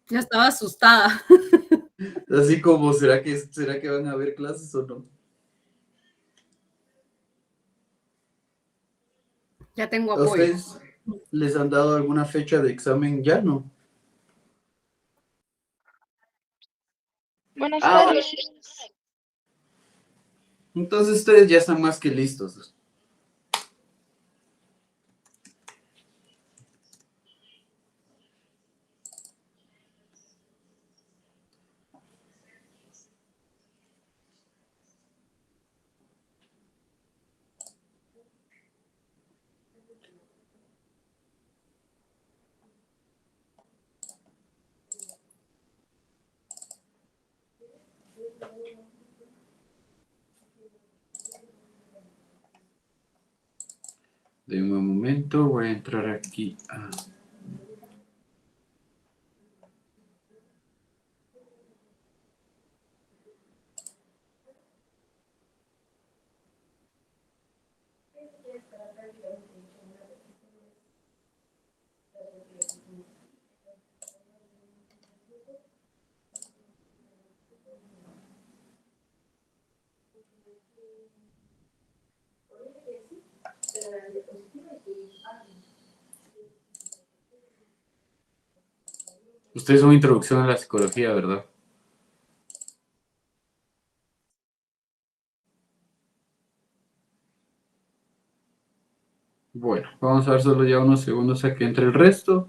Ya estaba asustada. Así como, ¿será que van a haber clases o no? Ya tengo ¿A apoyo. ustedes les han dado alguna fecha de examen? Ya no. Buenas Ah, tardes. entonces ustedes ya están más que listos. De un momento, voy a entrar aquí a... Ustedes son introducción a la psicología, ¿verdad? Bueno, vamos a ver solo ya unos segundos a que entre el resto.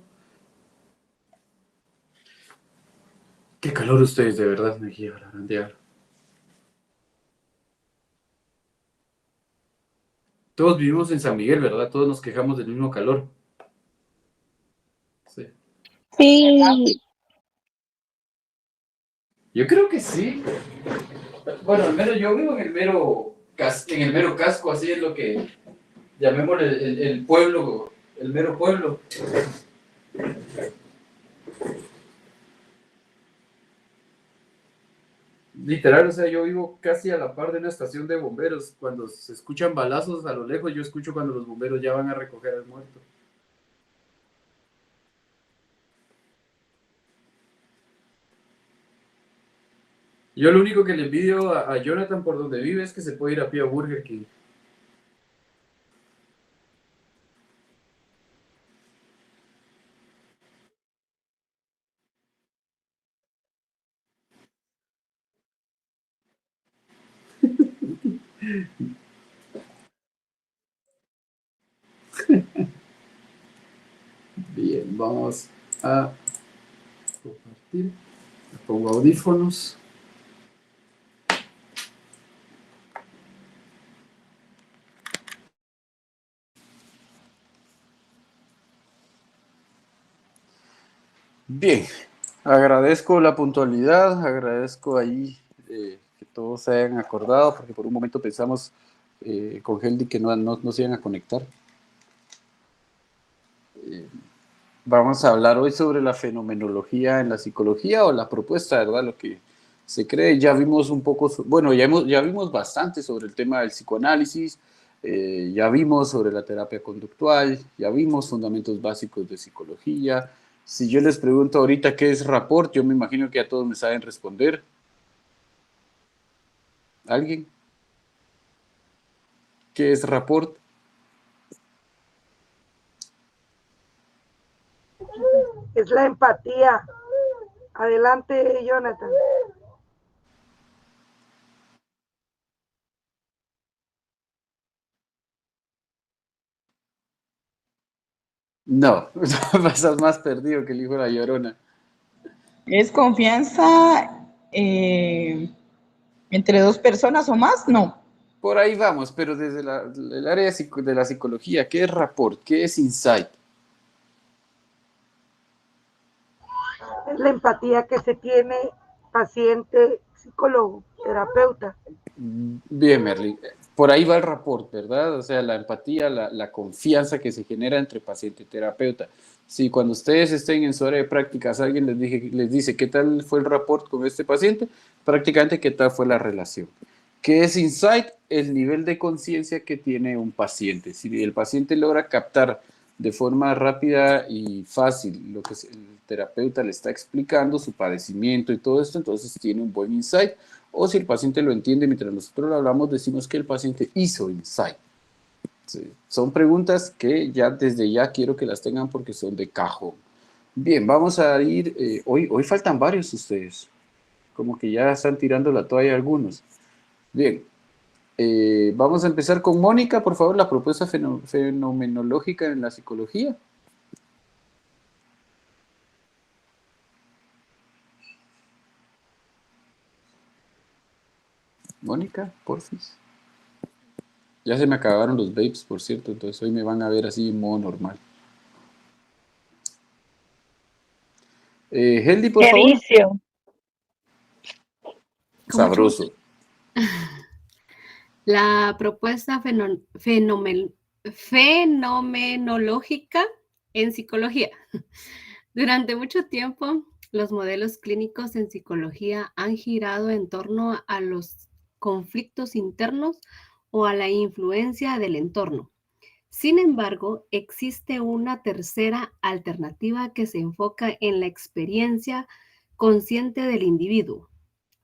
Qué calor ustedes, de verdad, me llevan de algo. Todos vivimos en San Miguel, ¿verdad? Todos nos quejamos del mismo calor. Sí. Sí, Yo creo que sí. Bueno, al menos yo vivo en el mero casco, así es lo que llamémosle el pueblo, el mero pueblo. Literal, o sea, yo vivo casi a la par de una estación de bomberos. Cuando se escuchan balazos a lo lejos, yo escucho cuando los bomberos ya van a recoger al muerto. Yo lo único que le envidio a Jonathan por donde vive es que se puede ir a pie a Burger King. Bien, vamos a compartir. Me pongo audífonos. Bien, agradezco la puntualidad, agradezco ahí que todos se hayan acordado, porque por un momento pensamos con Heldi que no se iban a conectar. Vamos a hablar hoy sobre la fenomenología en la psicología o la propuesta, ¿verdad? Lo que se cree. Ya vimos un poco, bueno, ya vimos bastante sobre el tema del psicoanálisis, ya vimos sobre la terapia conductual, ya vimos fundamentos básicos de psicología. Si yo les pregunto ahorita qué es rapport, yo me imagino que ya todos me saben responder. ¿Alguien? ¿Qué es rapport? Es la empatía. Adelante, Jonathan. No, pasas más perdido que el hijo de la Llorona. ¿Es confianza entre dos personas o más? No. Por ahí vamos, pero desde el área de la psicología, ¿qué es rapport? ¿Qué es insight? Es la empatía que se tiene paciente, psicólogo, terapeuta. Bien, Merlin. Por ahí va el rapport, ¿verdad? O sea, la empatía, la confianza que se genera entre paciente y terapeuta. Si cuando ustedes estén en su área de prácticas, alguien les dice qué tal fue el rapport con este paciente, prácticamente qué tal fue la relación. ¿Qué es insight? El nivel de conciencia que tiene un paciente. Si el paciente logra captar de forma rápida y fácil lo que el terapeuta le está explicando, su padecimiento y todo esto, entonces tiene un buen insight. O si el paciente lo entiende mientras nosotros lo hablamos, decimos que el paciente hizo insight. Sí, son preguntas que ya desde ya quiero que las tengan porque son de cajón. Bien, vamos a ir, hoy faltan varios ustedes, como que ya están tirando la toalla algunos. Bien, vamos a empezar con Mónica, por favor, la propuesta fenomenológica en la psicología. Mónica, porfis. Ya se me acabaron los vapes, por cierto, entonces hoy me van a ver así en modo normal. Heldi, por Qué favor. vicio. Sabroso. La propuesta fenomenológica en psicología. Durante mucho tiempo, los modelos clínicos en psicología han girado en torno a los conflictos internos o a la influencia del entorno. Sin embargo, existe una tercera alternativa que se enfoca en la experiencia consciente del individuo,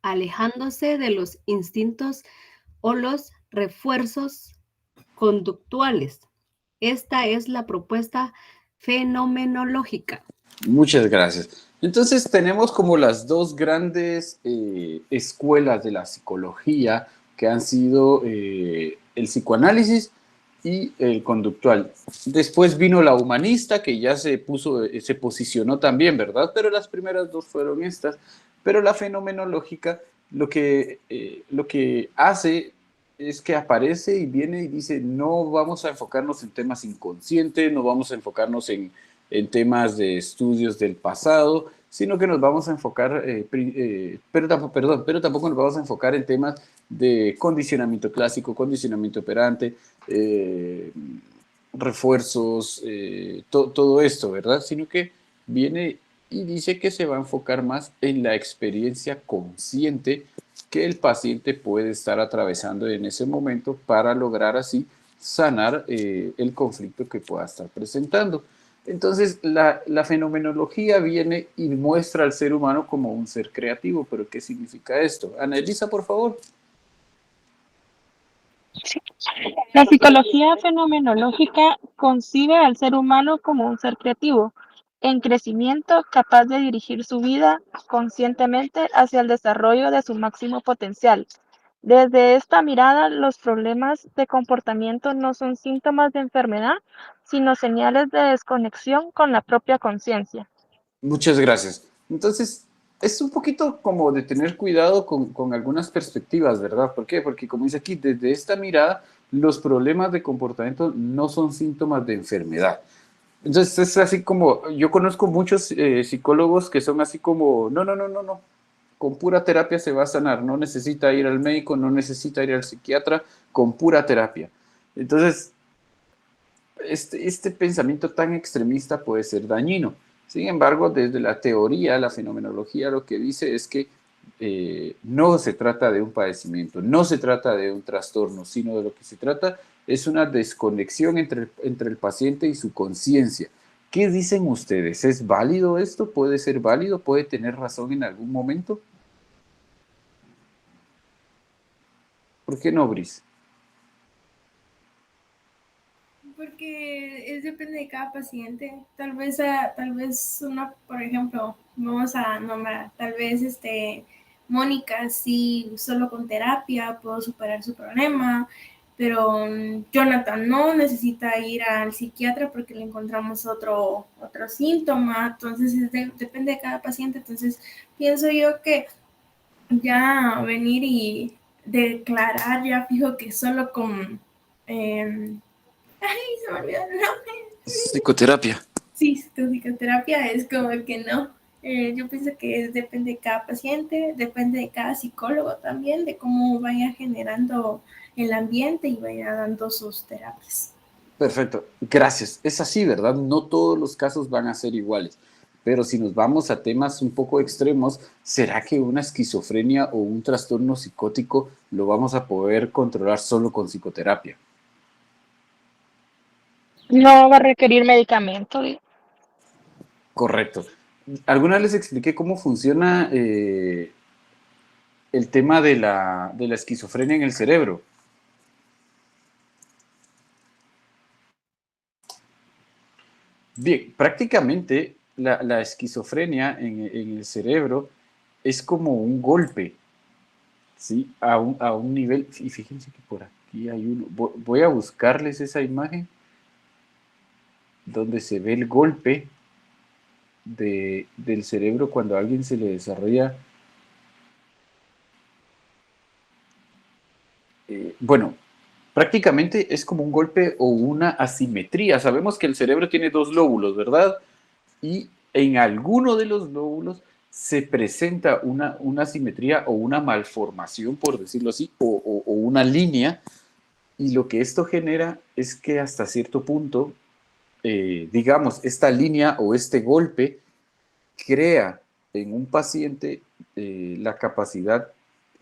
alejándose de los instintos o los refuerzos conductuales. Esta es la propuesta fenomenológica. Muchas gracias. Entonces tenemos como las dos grandes escuelas de la psicología que han sido el psicoanálisis y el conductual. Después vino la humanista que ya se posicionó también, ¿verdad? Pero las primeras dos fueron estas. Pero la fenomenológica lo que hace es que aparece y viene y dice, no vamos a enfocarnos en temas inconscientes, no vamos a enfocarnos en temas de estudios del pasado, sino que nos vamos a enfocar, pero tampoco nos vamos a enfocar en temas de condicionamiento clásico, condicionamiento operante, refuerzos, todo esto, ¿verdad? Sino que viene y dice que se va a enfocar más en la experiencia consciente que el paciente puede estar atravesando en ese momento para lograr así sanar el conflicto que pueda estar presentando. Entonces, la fenomenología viene y muestra al ser humano como un ser creativo, pero ¿qué significa esto? Ana Elisa, por favor. La psicología fenomenológica concibe al ser humano como un ser creativo, en crecimiento, capaz de dirigir su vida conscientemente hacia el desarrollo de su máximo potencial. Desde esta mirada, los problemas de comportamiento no son síntomas de enfermedad, sino señales de desconexión con la propia conciencia. Muchas gracias. Entonces, es un poquito como de tener cuidado con algunas perspectivas, ¿verdad? ¿Por qué? Porque como dice aquí, desde esta mirada, los problemas de comportamiento no son síntomas de enfermedad. Entonces, es así como, yo conozco muchos psicólogos que son así como, no, con pura terapia se va a sanar, no necesita ir al médico, no necesita ir al psiquiatra, con pura terapia. Entonces, este pensamiento tan extremista puede ser dañino. Sin embargo, desde la teoría, la fenomenología lo que dice es que no se trata de un padecimiento, no se trata de un trastorno, sino de lo que se trata es una desconexión entre el paciente y su conciencia. ¿Qué dicen ustedes? ¿Es válido esto? ¿Puede ser válido? ¿Puede tener razón en algún momento? ¿Por qué no, Brice? Porque depende de cada paciente. Tal vez una, por ejemplo, vamos a nombrar, tal vez Mónica, sí, solo con terapia puedo superar su problema, pero Jonathan no necesita ir al psiquiatra porque le encontramos otro síntoma. Entonces depende de cada paciente. Entonces pienso yo que ya venir y declarar ya fijo que solo con se me olvidó el nombre. Psicoterapia. Sí, con psicoterapia es como que no. Yo pienso que depende de cada paciente, depende de cada psicólogo también, de cómo vaya generando el ambiente y vaya dando sus terapias. Perfecto, gracias. Es así, ¿verdad? No todos los casos van a ser iguales, pero si nos vamos a temas un poco extremos, ¿será que una esquizofrenia o un trastorno psicótico lo vamos a poder controlar solo con psicoterapia? No va a requerir medicamento. Correcto. ¿Alguna vez les expliqué cómo funciona el tema de la esquizofrenia en el cerebro? Bien, prácticamente la esquizofrenia en el cerebro es como un golpe, ¿sí? A un nivel, y fíjense que por aquí hay uno, voy a buscarles esa imagen donde se ve el golpe del cerebro cuando a alguien se le desarrolla, bueno, prácticamente es como un golpe o una asimetría. Sabemos que el cerebro tiene dos lóbulos, ¿verdad? Y en alguno de los lóbulos se presenta una asimetría o una malformación, por decirlo así, o una línea, y lo que esto genera es que hasta cierto punto, digamos, esta línea o este golpe crea en un paciente la capacidad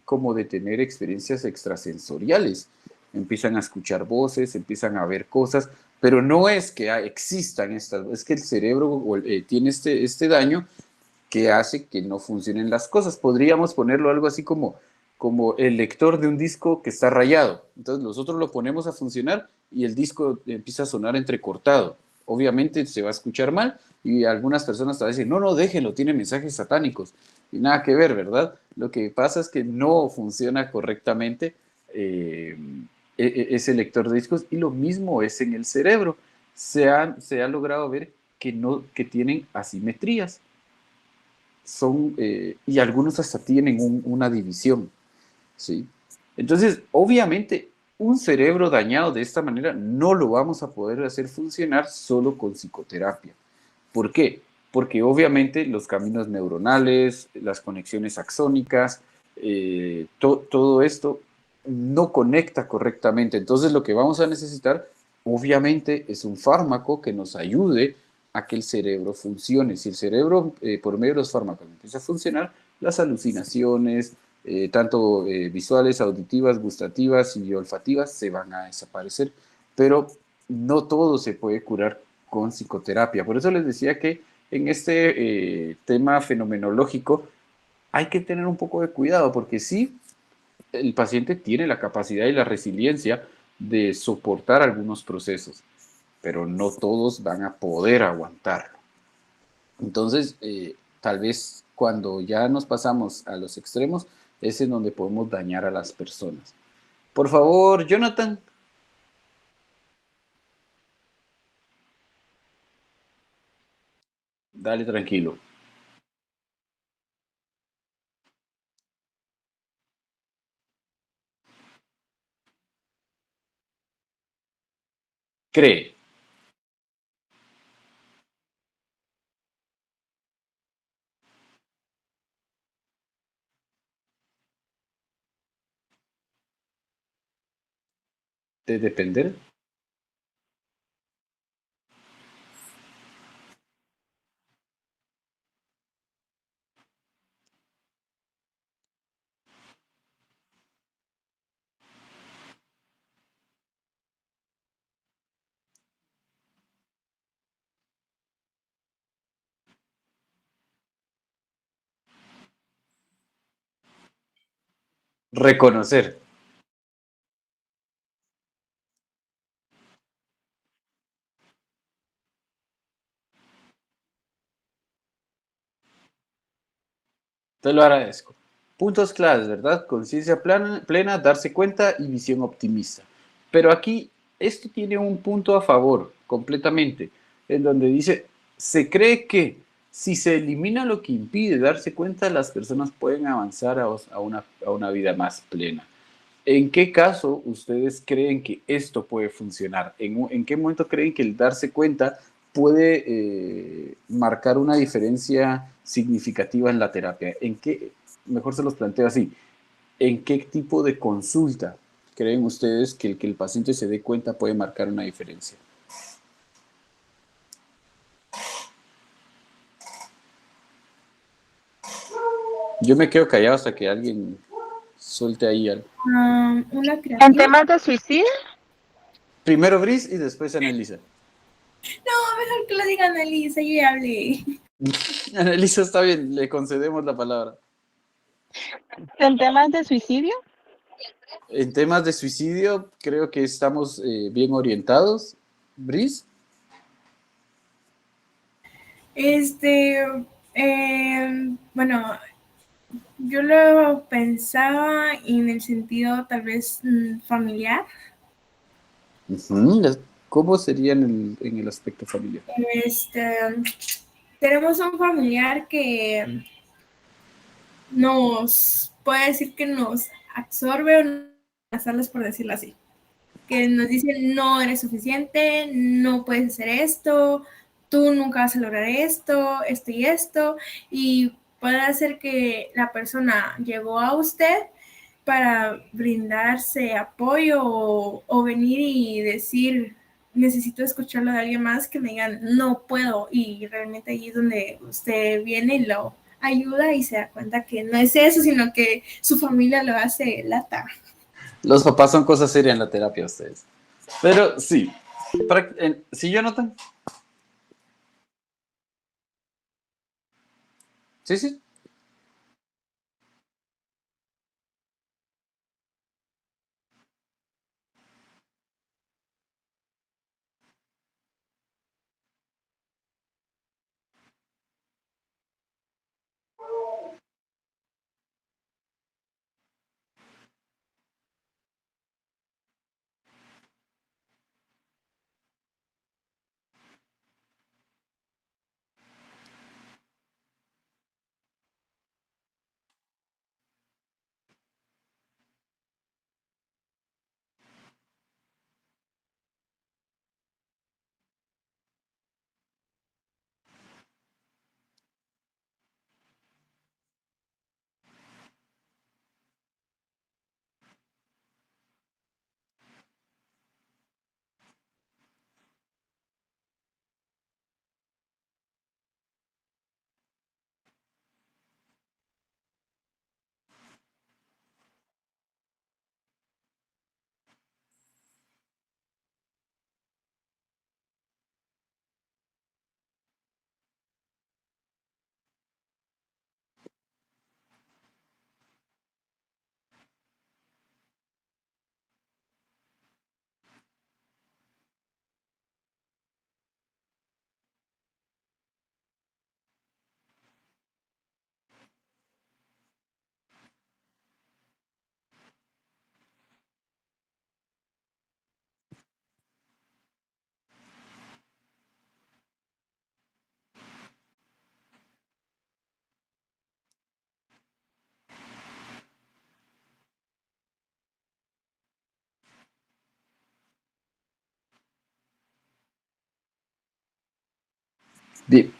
como de tener experiencias extrasensoriales. Empiezan a escuchar voces, empiezan a ver cosas, pero no es que existan estas, es que el cerebro tiene este daño que hace que no funcionen las cosas. Podríamos ponerlo algo así como el lector de un disco que está rayado. Entonces nosotros lo ponemos a funcionar y el disco empieza a sonar entrecortado. Obviamente se va a escuchar mal y algunas personas te van a decir, no, no, déjenlo, tiene mensajes satánicos. Y nada que ver, ¿verdad? Lo que pasa es que no funciona correctamente ese lector de discos y lo mismo es en el cerebro. Se ha logrado ver que tienen asimetrías y algunos hasta tienen una división, ¿sí? Entonces, obviamente, un cerebro dañado de esta manera no lo vamos a poder hacer funcionar solo con psicoterapia. ¿Por qué? Porque obviamente los caminos neuronales, las conexiones axónicas, todo esto no conecta correctamente. Entonces, lo que vamos a necesitar, obviamente, es un fármaco que nos ayude a que el cerebro funcione. Si el cerebro, por medio de los fármacos, empieza a funcionar, las alucinaciones, tanto visuales, auditivas, gustativas y olfativas, se van a desaparecer. Pero no todo se puede curar con psicoterapia. Por eso les decía que en este tema fenomenológico hay que tener un poco de cuidado, porque sí, el paciente tiene la capacidad y la resiliencia de soportar algunos procesos, pero no todos van a poder aguantarlo. Entonces, tal vez cuando ya nos pasamos a los extremos, es en donde podemos dañar a las personas. Por favor, Jonathan. Dale tranquilo. Cree. De depender. Reconocer. Te lo agradezco. Puntos claves, ¿verdad? Conciencia plena, darse cuenta y visión optimista. Pero aquí, esto tiene un punto a favor, completamente, en donde dice, se cree que si se elimina lo que impide darse cuenta, las personas pueden avanzar a una vida más plena. ¿En qué caso ustedes creen que esto puede funcionar? ¿En qué momento creen que el darse cuenta puede marcar una diferencia significativa en la terapia? Mejor se los planteo así, ¿en qué tipo de consulta creen ustedes que el paciente se dé cuenta puede marcar una diferencia? Yo me quedo callado hasta que alguien suelte ahí algo. Una En creativa. temas de suicidio, Primero Brice y después Annelisa. No, mejor que lo diga Annalisa, yo ya hablé. Annalisa, está bien, le concedemos la palabra. En temas de suicidio, En temas de suicidio, creo que estamos bien orientados. Brice. Este, bueno, yo lo pensaba en el sentido tal vez familiar. Ujú. ¿Cómo sería en el aspecto familiar? Este, tenemos un familiar que nos puede decir que nos absorbe o nos hacerles por decirlo así. Que nos dicen no eres suficiente, no puedes hacer esto, tú nunca vas a lograr esto y puede hacer que la persona llegó a usted para brindarse apoyo o venir y decir necesito escucharlo de alguien más que me digan no puedo, y realmente ahí es donde usted viene y lo ayuda y se da cuenta que no es eso, sino que su familia lo hace lata. Los papás son cosas serias en la terapia, ustedes. Pero sí. ¿Sí, Jonathan? Sí, sí. Bien.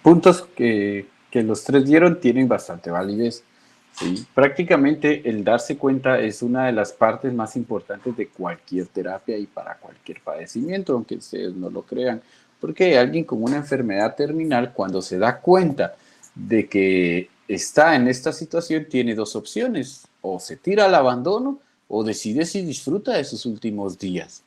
Puntos que los tres dieron tienen bastante validez. ¿Sí? Prácticamente el darse cuenta es una de las partes más importantes de cualquier terapia y para cualquier padecimiento, aunque ustedes no lo crean. Porque alguien con una enfermedad terminal, cuando se da cuenta de que está en esta situación, tiene dos opciones: o se tira al abandono o decide si disfruta de sus últimos días.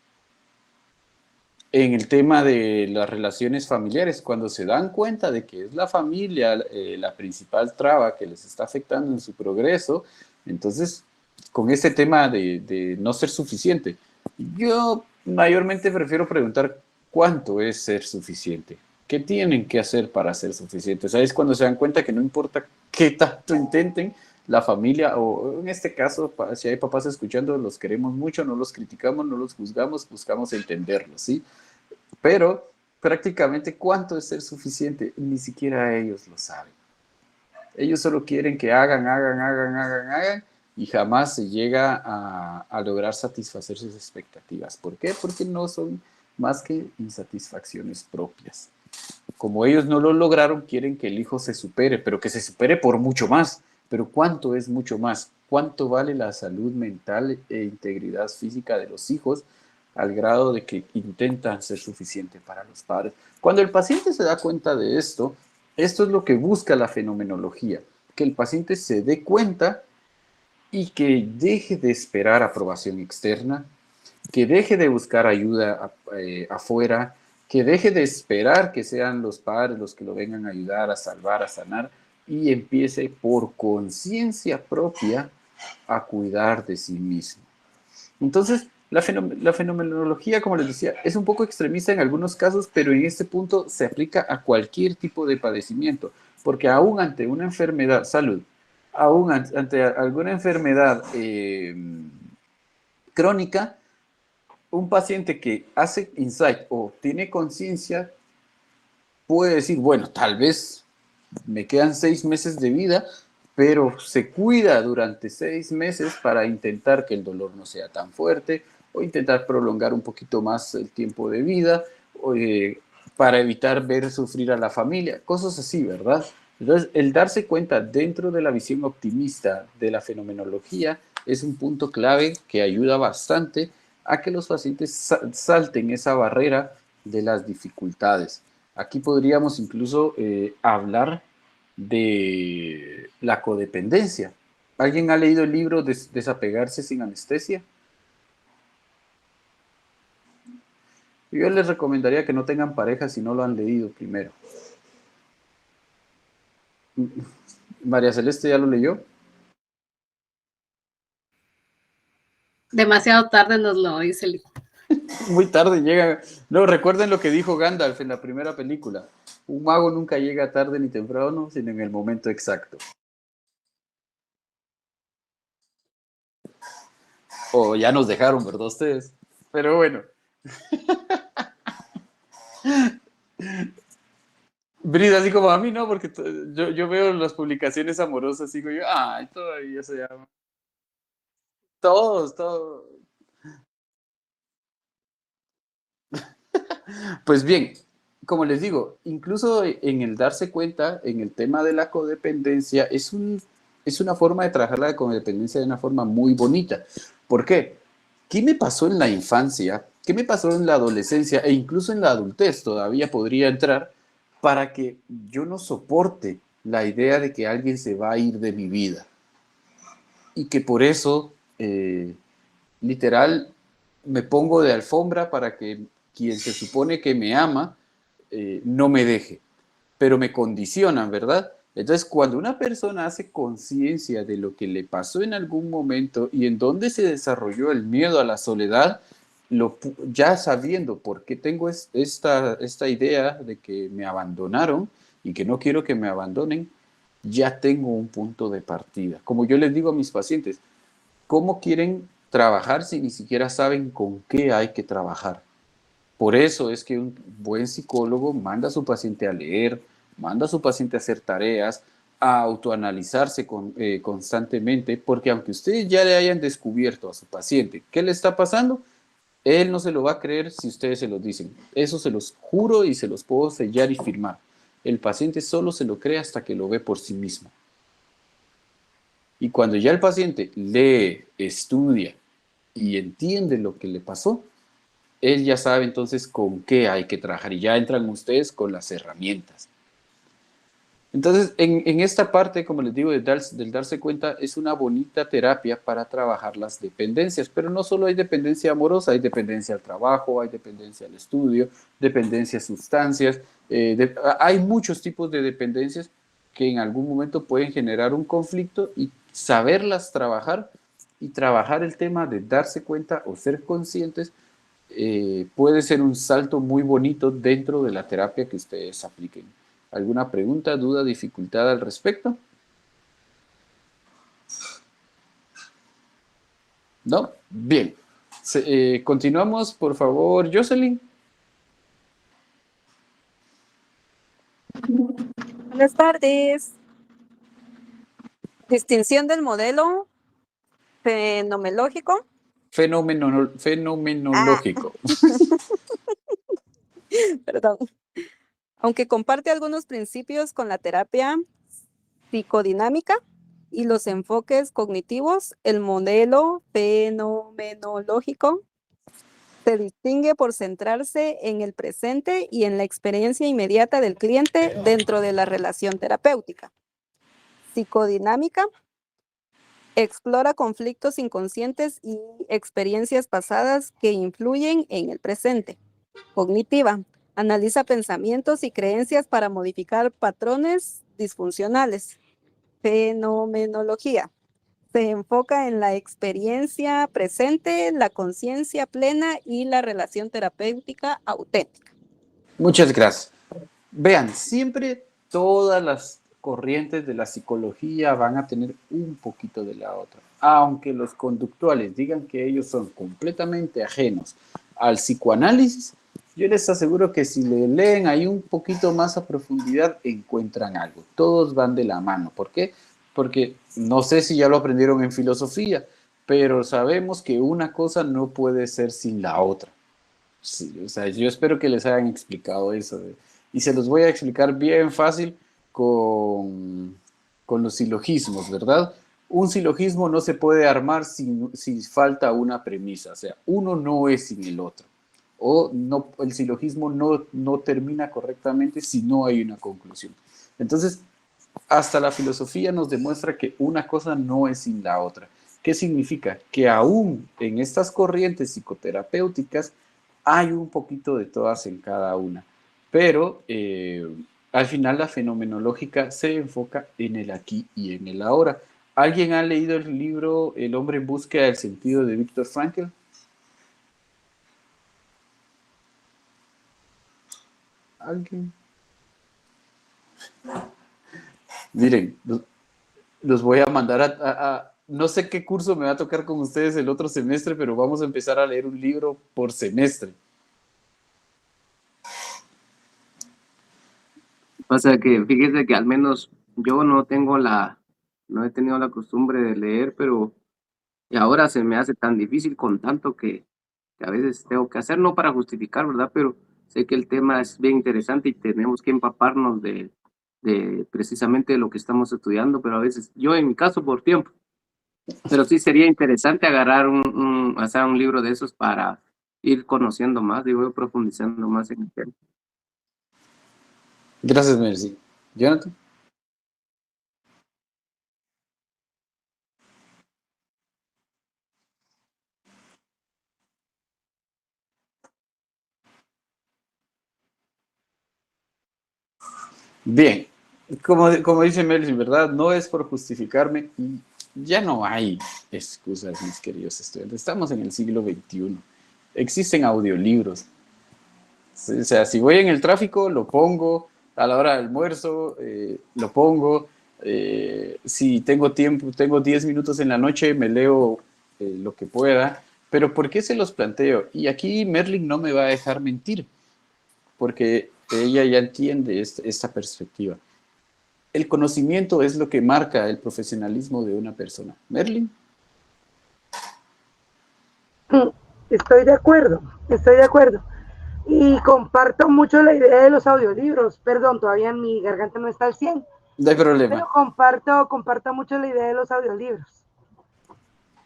En el tema de las relaciones familiares, cuando se dan cuenta de que es la familia la principal traba que les está afectando en su progreso, entonces, con este tema de no ser suficiente, yo mayormente prefiero preguntar cuánto es ser suficiente, qué tienen que hacer para ser suficientes. ¿Sabes? Cuando se dan cuenta que no importa qué tanto intenten, la familia, o en este caso, si hay papás escuchando, los queremos mucho, no los criticamos, no los juzgamos, buscamos entenderlos, ¿sí? Pero prácticamente cuánto es ser suficiente, ni siquiera ellos lo saben. Ellos solo quieren que hagan y jamás se llega a lograr satisfacer sus expectativas. ¿Por qué? Porque no son más que insatisfacciones propias. Como ellos no lo lograron, quieren que el hijo se supere, pero que se supere por mucho más. Pero ¿cuánto es mucho más? ¿Cuánto vale la salud mental e integridad física de los hijos al grado de que intentan ser suficiente para los padres? Cuando el paciente se da cuenta de esto es lo que busca la fenomenología, que el paciente se dé cuenta y que deje de esperar aprobación externa, que deje de buscar ayuda afuera, que deje de esperar que sean los padres los que lo vengan a ayudar, a salvar, a sanar, y empiece por conciencia propia a cuidar de sí mismo. Entonces, la fenomenología, como les decía, es un poco extremista en algunos casos, pero en este punto se aplica a cualquier tipo de padecimiento, porque aún ante una enfermedad, salud, aún ante alguna enfermedad crónica, un paciente que hace insight o tiene conciencia puede decir, bueno, tal vez me quedan 6 meses de vida, pero se cuida durante 6 meses para intentar que el dolor no sea tan fuerte o intentar prolongar un poquito más el tiempo de vida, o, para evitar ver sufrir a la familia, cosas así, ¿verdad? Entonces, el darse cuenta dentro de la visión optimista de la fenomenología es un punto clave que ayuda bastante a que los pacientes salten esa barrera de las dificultades. Aquí podríamos incluso hablar de la codependencia. ¿Alguien ha leído el libro Desapegarse sin anestesia? Yo les recomendaría que no tengan pareja si no lo han leído primero. María Celeste, ¿ya lo leyó? Demasiado tarde nos lo dice el... Muy tarde llega. No, recuerden lo que dijo Gandalf en la primera película. Un mago nunca llega tarde ni temprano, sino en el momento exacto. O ya nos dejaron, ¿verdad ustedes? Pero bueno. Brida, así como a mí, ¿no? Porque yo veo las publicaciones amorosas y digo yo, ay, todavía se llama. Todos. Pues bien, como les digo, incluso en el darse cuenta, en el tema de la codependencia, es una forma de trabajar la codependencia de una forma muy bonita. ¿Por qué? ¿Qué me pasó en la infancia? ¿Qué me pasó en la adolescencia? E incluso en la adultez todavía podría entrar para que yo no soporte la idea de que alguien se va a ir de mi vida. Y que por eso, literal, me pongo de alfombra para que quien se supone que me ama no me deje, pero me condicionan, ¿verdad? Entonces, cuando una persona hace conciencia de lo que le pasó en algún momento y en dónde se desarrolló el miedo a la soledad, ya sabiendo por qué tengo esta idea de que me abandonaron y que no quiero que me abandonen, ya tengo un punto de partida. Como yo les digo a mis pacientes, ¿cómo quieren trabajar si ni siquiera saben con qué hay que trabajar? Por eso es que un buen psicólogo manda a su paciente a leer, manda a su paciente a hacer tareas, a autoanalizarse constantemente, porque aunque ustedes ya le hayan descubierto a su paciente qué le está pasando, él no se lo va a creer si ustedes se lo dicen. Eso se los juro y se los puedo sellar y firmar. El paciente solo se lo cree hasta que lo ve por sí mismo. Y cuando ya el paciente lee, estudia y entiende lo que le pasó, él ya sabe entonces con qué hay que trabajar y ya entran ustedes con las herramientas. Entonces, en esta parte, como les digo, del darse cuenta, es una bonita terapia para trabajar las dependencias, pero no solo hay dependencia amorosa, hay dependencia al trabajo, hay dependencia al estudio, dependencia a sustancias, hay muchos tipos de dependencias que en algún momento pueden generar un conflicto y saberlas trabajar y trabajar el tema de darse cuenta o ser conscientes puede ser un salto muy bonito dentro de la terapia que ustedes apliquen. ¿Alguna pregunta, duda, dificultad al respecto? ¿No? Bien. Continuamos, por favor, Jocelyn. Buenas tardes. Distinción del modelo fenomenológico. Fenomenológico. Perdón. Aunque comparte algunos principios con la terapia psicodinámica y los enfoques cognitivos, el modelo fenomenológico se distingue por centrarse en el presente y en la experiencia inmediata del cliente dentro de la relación terapéutica. Psicodinámica explora conflictos inconscientes y experiencias pasadas que influyen en el presente. Cognitiva Analiza pensamientos y creencias para modificar patrones disfuncionales. Fenomenología. Se enfoca en la experiencia presente, la conciencia plena y la relación terapéutica auténtica. Muchas gracias. Vean, siempre todas las corrientes de la psicología van a tener un poquito de la otra. Aunque los conductuales digan que ellos son completamente ajenos al psicoanálisis, yo les aseguro que si le leen ahí un poquito más a profundidad, encuentran algo. Todos van de la mano. ¿Por qué? Porque no sé si ya lo aprendieron en filosofía, pero sabemos que una cosa no puede ser sin la otra. Sí, o sea, yo espero que les hayan explicado eso. Y se los voy a explicar bien fácil con los silogismos, ¿verdad? Un silogismo no se puede armar si falta una premisa. O sea, uno no es sin el otro. O no, el silogismo no termina correctamente si no hay una conclusión. Entonces, hasta la filosofía nos demuestra que una cosa no es sin la otra. ¿Qué significa? Que aún en estas corrientes psicoterapéuticas hay un poquito de todas en cada una, pero al final la fenomenológica se enfoca en el aquí y en el ahora. ¿Alguien ha leído el libro El hombre en búsqueda del sentido de Viktor Frankl? ¿Alguien? Miren, los voy a mandar no sé qué curso me va a tocar con ustedes el otro semestre, pero vamos a empezar a leer un libro por semestre. Pasa que fíjese que al menos yo no he tenido la costumbre de leer, pero y ahora se me hace tan difícil con tanto que a veces tengo que hacer, no para justificar, ¿verdad? Pero sé que el tema es bien interesante y tenemos que empaparnos de precisamente lo que estamos estudiando, pero a veces, yo en mi caso por tiempo, pero sí sería interesante agarrar hacer un libro de esos para ir conociendo más, digo, profundizando más en el tema. Gracias, Mercy. Jonathan. Bien, como dice Mercy, ¿verdad? No es por justificarme y ya no hay excusas, mis queridos estudiantes. Estamos en el siglo XXI. Existen audiolibros. O sea, si voy en el tráfico, lo pongo. A la hora del almuerzo, lo pongo. Si tengo tiempo, tengo 10 minutos en la noche, me leo lo que pueda. Pero ¿por qué se los planteo? Y aquí Merlin no me va a dejar mentir, porque ella ya entiende esta perspectiva. El conocimiento es lo que marca el profesionalismo de una persona. Merlin. Estoy de acuerdo. Y comparto mucho la idea de los audiolibros. Perdón, todavía mi garganta no está al 100. No hay problema. Pero comparto mucho la idea de los audiolibros.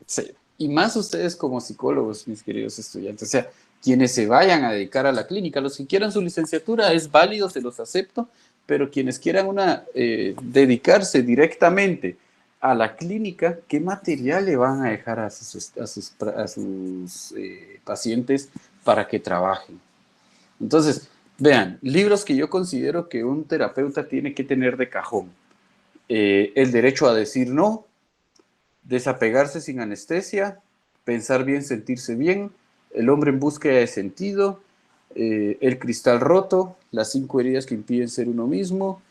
Sí. Y más ustedes como psicólogos, mis queridos estudiantes. O sea, quienes se vayan a dedicar a la clínica, los que quieran su licenciatura, es válido, se los acepto, pero quienes quieran dedicarse directamente a la clínica, ¿qué material le van a dejar a sus pacientes para que trabajen? Entonces, vean, libros que yo considero que un terapeuta tiene que tener de cajón. El derecho a decir no, desapegarse sin anestesia, pensar bien, sentirse bien, el hombre en búsqueda de sentido, el cristal roto, las 5 heridas que impiden ser uno mismo,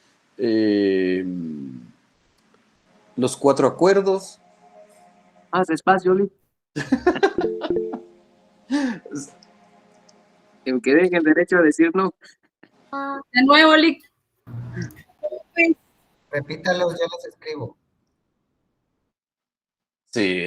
los 4 acuerdos. Más despacio, Lee. Que dejen el derecho a decir no. De nuevo, Lick. Repítalos, ya los escribo. Sí,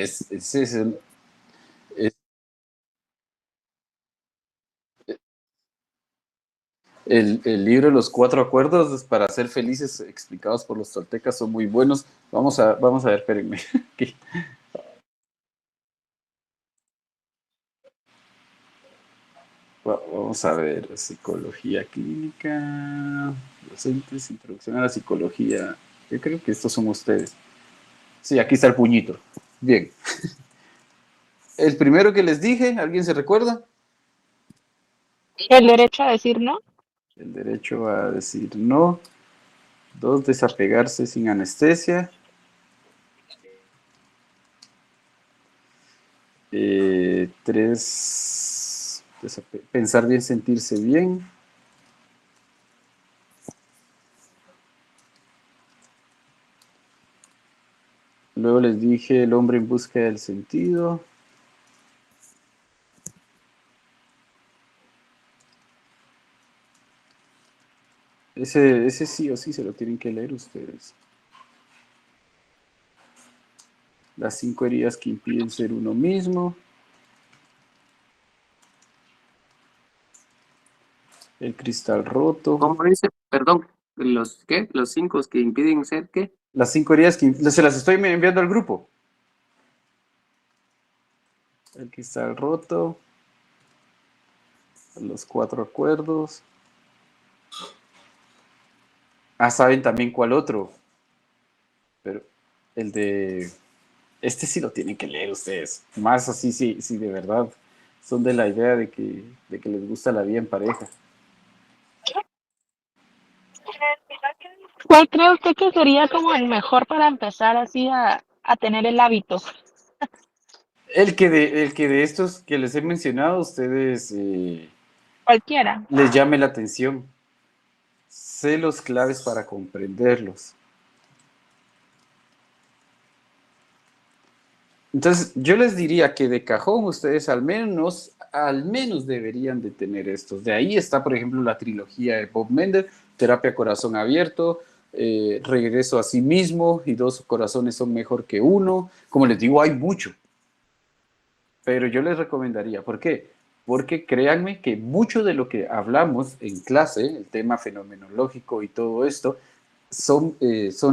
el libro Los 4 acuerdos para ser felices, explicados por los toltecas, son muy buenos. Vamos a ver, espérenme. Aquí. Vamos a ver, psicología clínica, docentes, introducción a la psicología. Yo creo que estos son ustedes. Sí, aquí está el puñito. Bien. El primero que les dije, ¿alguien se recuerda? El derecho a decir no. El derecho a decir no. 2, desapegarse sin anestesia. 3, pensar bien, sentirse bien. Luego les dije el hombre en busca del sentido. Ese sí o sí se lo tienen que leer ustedes. Las 5 heridas que impiden ser uno mismo. El cristal roto. ¿Cómo dice? Perdón, ¿los qué? ¿Los 5 que impiden ser qué? Las 5 heridas que se las estoy enviando al grupo. El cristal roto. Los 4 acuerdos. Saben también cuál otro. Pero el de... Este sí lo tienen que leer ustedes. Más así, sí, de verdad. Son de la idea de que les gusta la vida en pareja. ¿Cuál cree usted que sería como el mejor para empezar así a tener el hábito? El que de estos que les he mencionado, a ustedes Cualquiera. les llame la atención. Sé los claves para comprenderlos. Entonces, yo les diría que de cajón ustedes al menos deberían de tener estos. De ahí está, por ejemplo, la trilogía de Bob Mender, Terapia Corazón Abierto, Regreso a sí mismo y 2 corazones son mejor que uno. Como les digo, hay mucho. Pero yo les recomendaría, ¿por qué? Porque créanme que mucho de lo que hablamos en clase, el tema fenomenológico y todo esto, son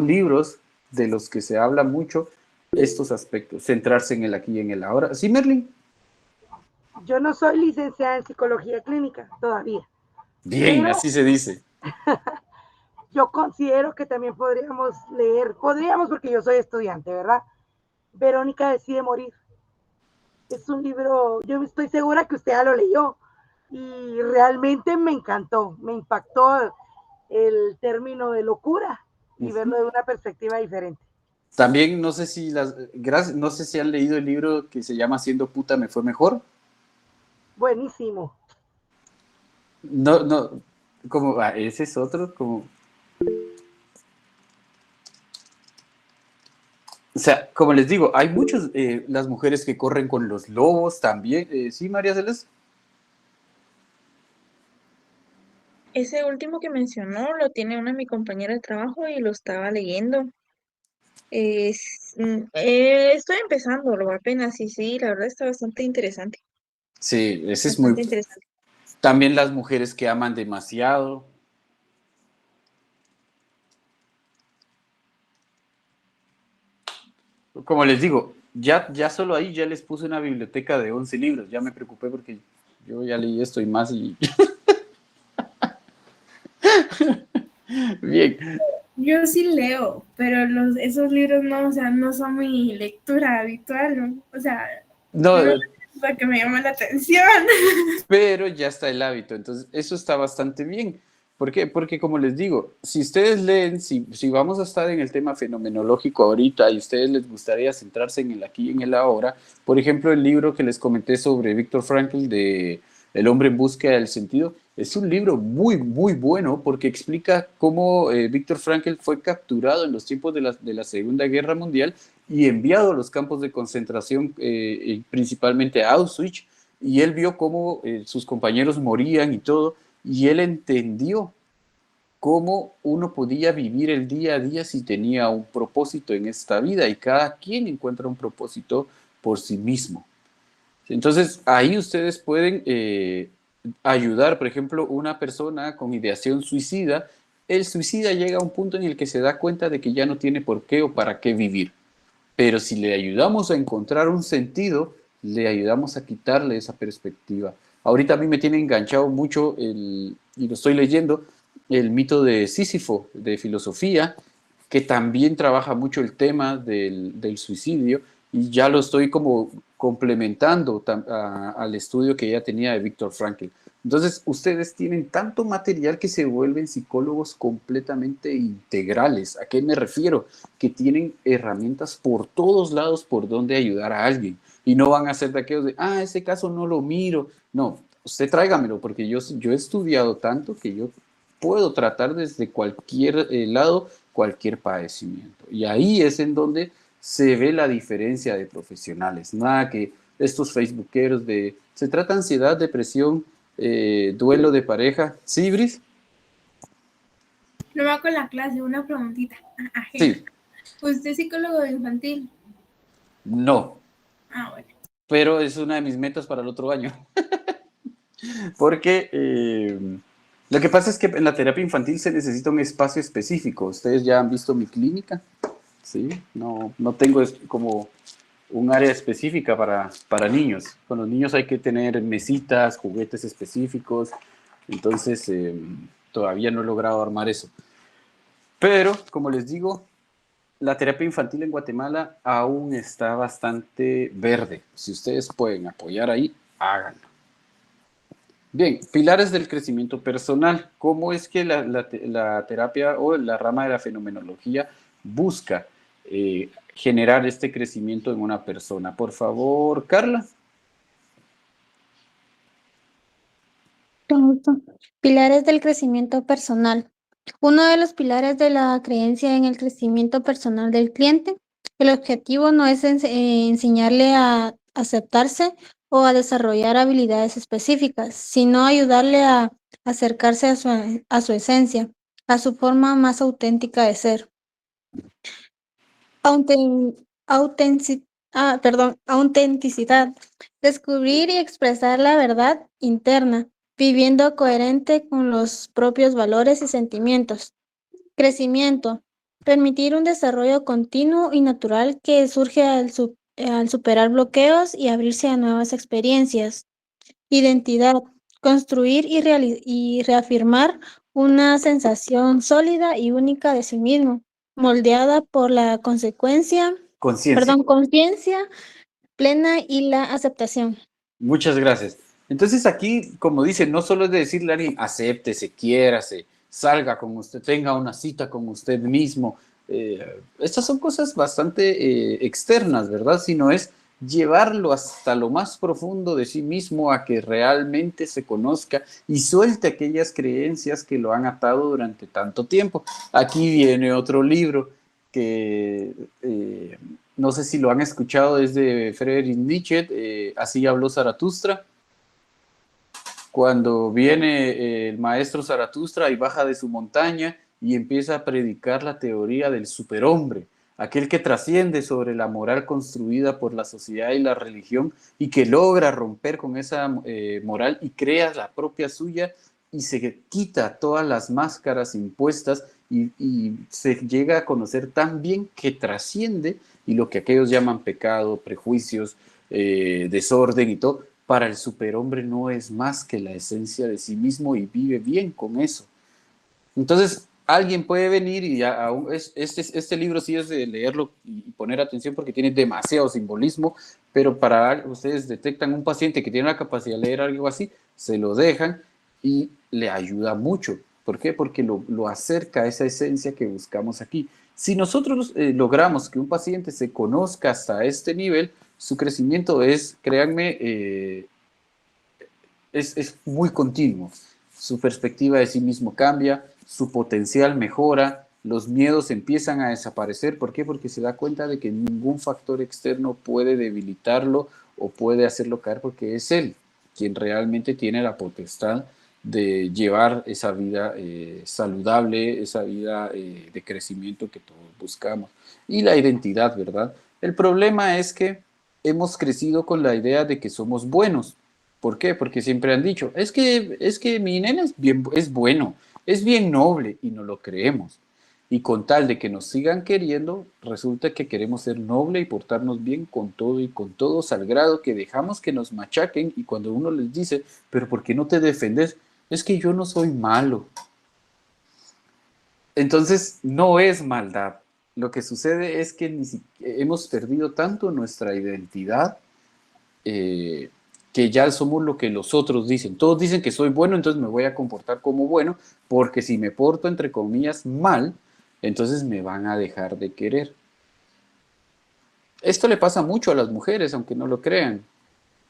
libros de los que se habla mucho estos aspectos, centrarse en el aquí y en el ahora. ¿Sí, Merlin? Yo no soy licenciada en psicología clínica todavía. Bien, Pero así se dice. yo considero que también podríamos porque yo soy estudiante, ¿verdad? Verónica decide morir. Es un libro, yo estoy segura que usted ya lo leyó y realmente me encantó, me impactó el término de locura y verlo de una perspectiva diferente. También no sé si no sé si han leído el libro que se llama Siendo puta me fue mejor. Buenísimo. No, como ese es otro, como... O sea, como les digo, hay muchos, las mujeres que corren con los lobos también. ¿Sí, María Celeste? Ese último que mencionó lo tiene una de mi compañera de trabajo y lo estaba leyendo. Estoy empezándolo apenas y sí, la verdad está bastante interesante. Sí, ese es muy... Bastante interesante. También las mujeres que aman demasiado. Como les digo, ya solo ahí ya les puse una biblioteca de 11 libros. Ya me preocupé porque yo ya leí esto y más y... Bien. Yo sí leo, pero esos libros no, o sea, no son mi lectura habitual, ¿no? O sea, No, es lo que me llama la atención. pero ya está el hábito, entonces eso está bastante bien. ¿Por qué? Porque como les digo, si ustedes leen, si vamos a estar en el tema fenomenológico ahorita y a ustedes les gustaría centrarse en el aquí y en el ahora, por ejemplo, el libro que les comenté sobre Viktor Frankl de El hombre en búsqueda del sentido, es un libro muy, muy bueno porque explica cómo Viktor Frankl fue capturado en los tiempos de la Segunda Guerra Mundial y enviado a los campos de concentración, principalmente a Auschwitz, y él vio cómo sus compañeros morían y todo, y él entendió cómo uno podía vivir el día a día si tenía un propósito en esta vida, y cada quien encuentra un propósito por sí mismo. Entonces, ahí ustedes pueden ayudar, por ejemplo, una persona con ideación suicida. El suicida llega a un punto en el que se da cuenta de que ya no tiene por qué o para qué vivir. Pero si le ayudamos a encontrar un sentido, le ayudamos a quitarle esa perspectiva. Ahorita a mí me tiene enganchado mucho, y lo estoy leyendo, el mito de Sísifo, de filosofía, que también trabaja mucho el tema del suicidio, y ya lo estoy como complementando al estudio que ya tenía de Viktor Frankl. Entonces, ustedes tienen tanto material que se vuelven psicólogos completamente integrales. ¿A qué me refiero? Que tienen herramientas por todos lados por donde ayudar a alguien. Y no van a ser de aquellos de, ese caso no lo miro. No, usted tráigamelo, porque yo he estudiado tanto que yo puedo tratar desde cualquier lado cualquier padecimiento. Y ahí es en donde se ve la diferencia de profesionales. Nada que estos facebookeros se trata ansiedad, depresión, duelo de pareja. ¿Sí, Bris? No va con la clase, una preguntita ajena. Sí. ¿Usted es psicólogo infantil? No. Bueno. Pero es una de mis metas para el otro año. Porque lo que pasa es que en la terapia infantil se necesita un espacio específico. Ustedes ya han visto mi clínica, ¿sí? No tengo como un área específica para niños. Con los niños hay que tener mesitas, juguetes específicos. Entonces, todavía no he logrado armar eso. Pero, como les digo, la terapia infantil en Guatemala aún está bastante verde. Si ustedes pueden apoyar ahí, háganlo. Bien, pilares del crecimiento personal. ¿Cómo es que la terapia o la rama de la fenomenología busca generar este crecimiento en una persona? Por favor, Carla. Con gusto. Pilares del crecimiento personal. Uno de los pilares de la creencia en el crecimiento personal del cliente. El objetivo no es enseñarle a aceptarse o a desarrollar habilidades específicas, sino ayudarle a acercarse a su esencia, a su forma más auténtica de ser. Autenticidad. Descubrir y expresar la verdad interna, viviendo coherente con los propios valores y sentimientos. Crecimiento. Permitir un desarrollo continuo y natural que surge al superar bloqueos y abrirse a nuevas experiencias. Identidad. Construir y reafirmar una sensación sólida y única de sí mismo, moldeada por la conciencia plena y la aceptación. Muchas gracias. Entonces aquí, como dice, no solo es de decirle a alguien, acéptese, quiérase, salga con usted, tenga una cita con usted mismo. Estas son cosas bastante externas, ¿verdad? Sino es llevarlo hasta lo más profundo de sí mismo a que realmente se conozca y suelte aquellas creencias que lo han atado durante tanto tiempo. Aquí viene otro libro que no sé si lo han escuchado, es de Friedrich Nietzsche, Así habló Zaratustra. Cuando viene el maestro Zaratustra y baja de su montaña y empieza a predicar la teoría del superhombre, aquel que trasciende sobre la moral construida por la sociedad y la religión y que logra romper con esa moral y crea la propia suya y se quita todas las máscaras impuestas y se llega a conocer tan bien que trasciende y lo que aquellos llaman pecado, prejuicios, desorden y todo, para el superhombre no es más que la esencia de sí mismo y vive bien con eso. Entonces, alguien puede venir y este libro sí es de leerlo y poner atención porque tiene demasiado simbolismo, pero para ustedes detectan un paciente que tiene la capacidad de leer algo así, se lo dejan y le ayuda mucho. ¿Por qué? Porque lo acerca a esa esencia que buscamos aquí. Si nosotros logramos que un paciente se conozca hasta este nivel, su crecimiento es, créanme, es muy continuo. Su perspectiva de sí mismo cambia, su potencial mejora, los miedos empiezan a desaparecer. ¿Por qué? Porque se da cuenta de que ningún factor externo puede debilitarlo o puede hacerlo caer porque es él quien realmente tiene la potestad de llevar esa vida saludable, esa vida de crecimiento que todos buscamos. Y la identidad, ¿verdad? El problema es que hemos crecido con la idea de que somos buenos. ¿Por qué? Porque siempre han dicho, es que mi nene es bueno, es bien noble, y no lo creemos. Y con tal de que nos sigan queriendo, resulta que queremos ser noble y portarnos bien con todo y con todos, al grado que dejamos que nos machaquen, y cuando uno les dice, pero ¿por qué no te defendes? Es que yo no soy malo. Entonces, no es maldad. Lo que sucede es que hemos perdido tanto nuestra identidad que ya somos lo que los otros dicen. Todos dicen que soy bueno, entonces me voy a comportar como bueno, porque si me porto, entre comillas, mal, entonces me van a dejar de querer. Esto le pasa mucho a las mujeres, aunque no lo crean,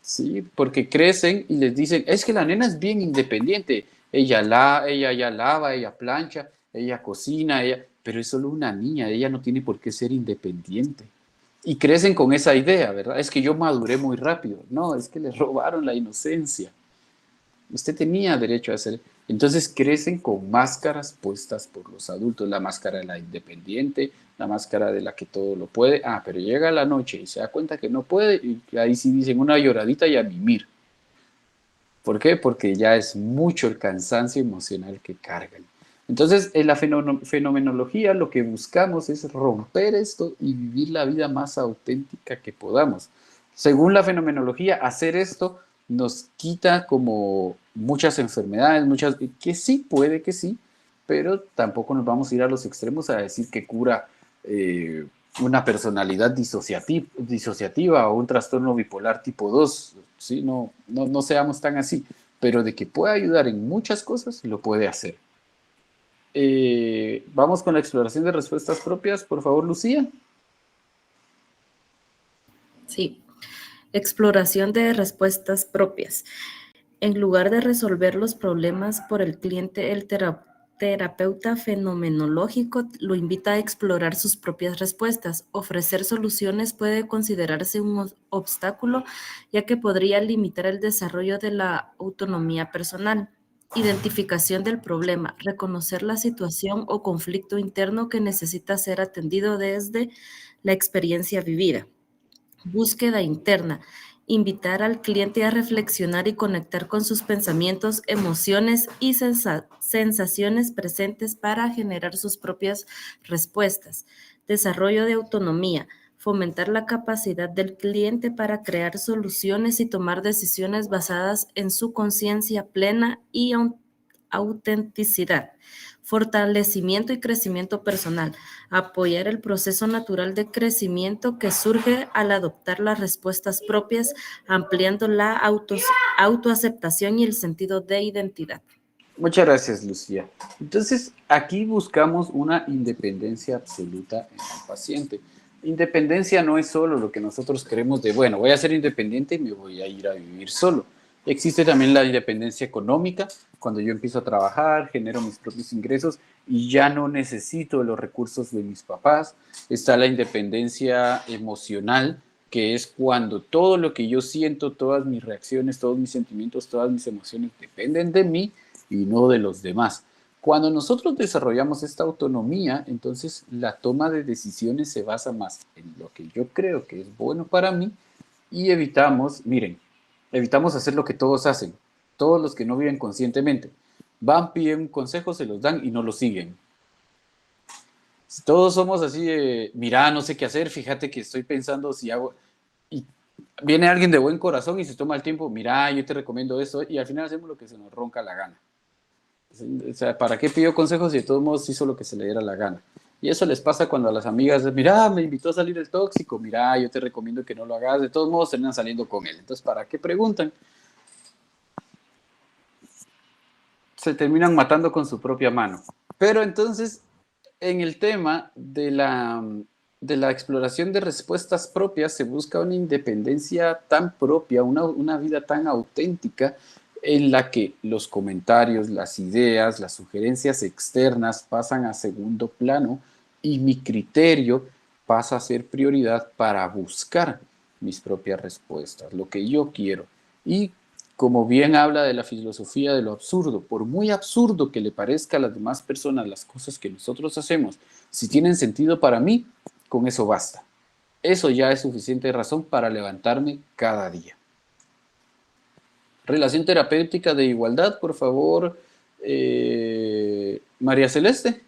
¿sí? Porque crecen y les dicen, es que la nena es bien independiente, ella ya lava, ella plancha, ella cocina, pero es solo una niña, ella no tiene por qué ser independiente. Y crecen con esa idea, ¿verdad? Es que yo maduré muy rápido. No, es que les robaron la inocencia. Usted tenía derecho a hacer. Entonces crecen con máscaras puestas por los adultos. La máscara de la independiente, la máscara de la que todo lo puede. Ah, pero llega la noche y se da cuenta que no puede. Y ahí sí dicen una lloradita y a mimir. ¿Por qué? Porque ya es mucho el cansancio emocional que cargan. Entonces, en la fenomenología lo que buscamos es romper esto y vivir la vida más auténtica que podamos. Según la fenomenología, hacer esto nos quita como muchas enfermedades, que sí, puede que sí, pero tampoco nos vamos a ir a los extremos a decir que cura una personalidad disociativa o un trastorno bipolar tipo 2, ¿sí? No seamos tan así, pero de que puede ayudar en muchas cosas, lo puede hacer. Vamos con la exploración de respuestas propias, por favor, Lucía. Sí, exploración de respuestas propias. En lugar de resolver los problemas por el cliente, el terapeuta fenomenológico lo invita a explorar sus propias respuestas. Ofrecer soluciones puede considerarse un obstáculo, ya que podría limitar el desarrollo de la autonomía personal. Identificación del problema, reconocer la situación o conflicto interno que necesita ser atendido desde la experiencia vivida. Búsqueda interna, invitar al cliente a reflexionar y conectar con sus pensamientos, emociones y sensaciones presentes para generar sus propias respuestas. Desarrollo de autonomía, fomentar la capacidad del cliente para crear soluciones y tomar decisiones basadas en su conciencia plena y autenticidad. Fortalecimiento y crecimiento personal. Apoyar el proceso natural de crecimiento que surge al adoptar las respuestas propias, ampliando la autoaceptación y el sentido de identidad. Muchas gracias, Lucía. Entonces, aquí buscamos una independencia absoluta en el paciente. Independencia no es solo lo que nosotros queremos de, bueno, voy a ser independiente y me voy a ir a vivir solo. Existe también la independencia económica, cuando yo empiezo a trabajar, genero mis propios ingresos y ya no necesito los recursos de mis papás. Está la independencia emocional, que es cuando todo lo que yo siento, todas mis reacciones, todos mis sentimientos, todas mis emociones dependen de mí y no de los demás. Cuando nosotros desarrollamos esta autonomía, entonces la toma de decisiones se basa más en lo que yo creo que es bueno para mí y evitamos hacer lo que todos hacen, todos los que no viven conscientemente. Van, piden un consejo, se los dan y no lo siguen. Todos somos así de, mira, no sé qué hacer, fíjate que estoy pensando si hago... Y viene alguien de buen corazón y se toma el tiempo, mira, yo te recomiendo esto, y al final hacemos lo que se nos ronca la gana. O sea, ¿para qué pidió consejos si de todos modos hizo lo que se le diera la gana? Y eso les pasa cuando a las amigas, mira, me invitó a salir el tóxico, mira, yo te recomiendo que no lo hagas, de todos modos terminan saliendo con él. Entonces, ¿para qué preguntan? Se terminan matando con su propia mano. Pero entonces, en el tema de la exploración de respuestas propias, se busca una independencia tan propia, una vida tan auténtica, en la que los comentarios, las ideas, las sugerencias externas pasan a segundo plano y mi criterio pasa a ser prioridad para buscar mis propias respuestas, lo que yo quiero. Y como bien habla de la filosofía de lo absurdo, por muy absurdo que le parezca a las demás personas las cosas que nosotros hacemos, si tienen sentido para mí, con eso basta. Eso ya es suficiente razón para levantarme cada día. Relación terapéutica de igualdad, por favor, María Celeste.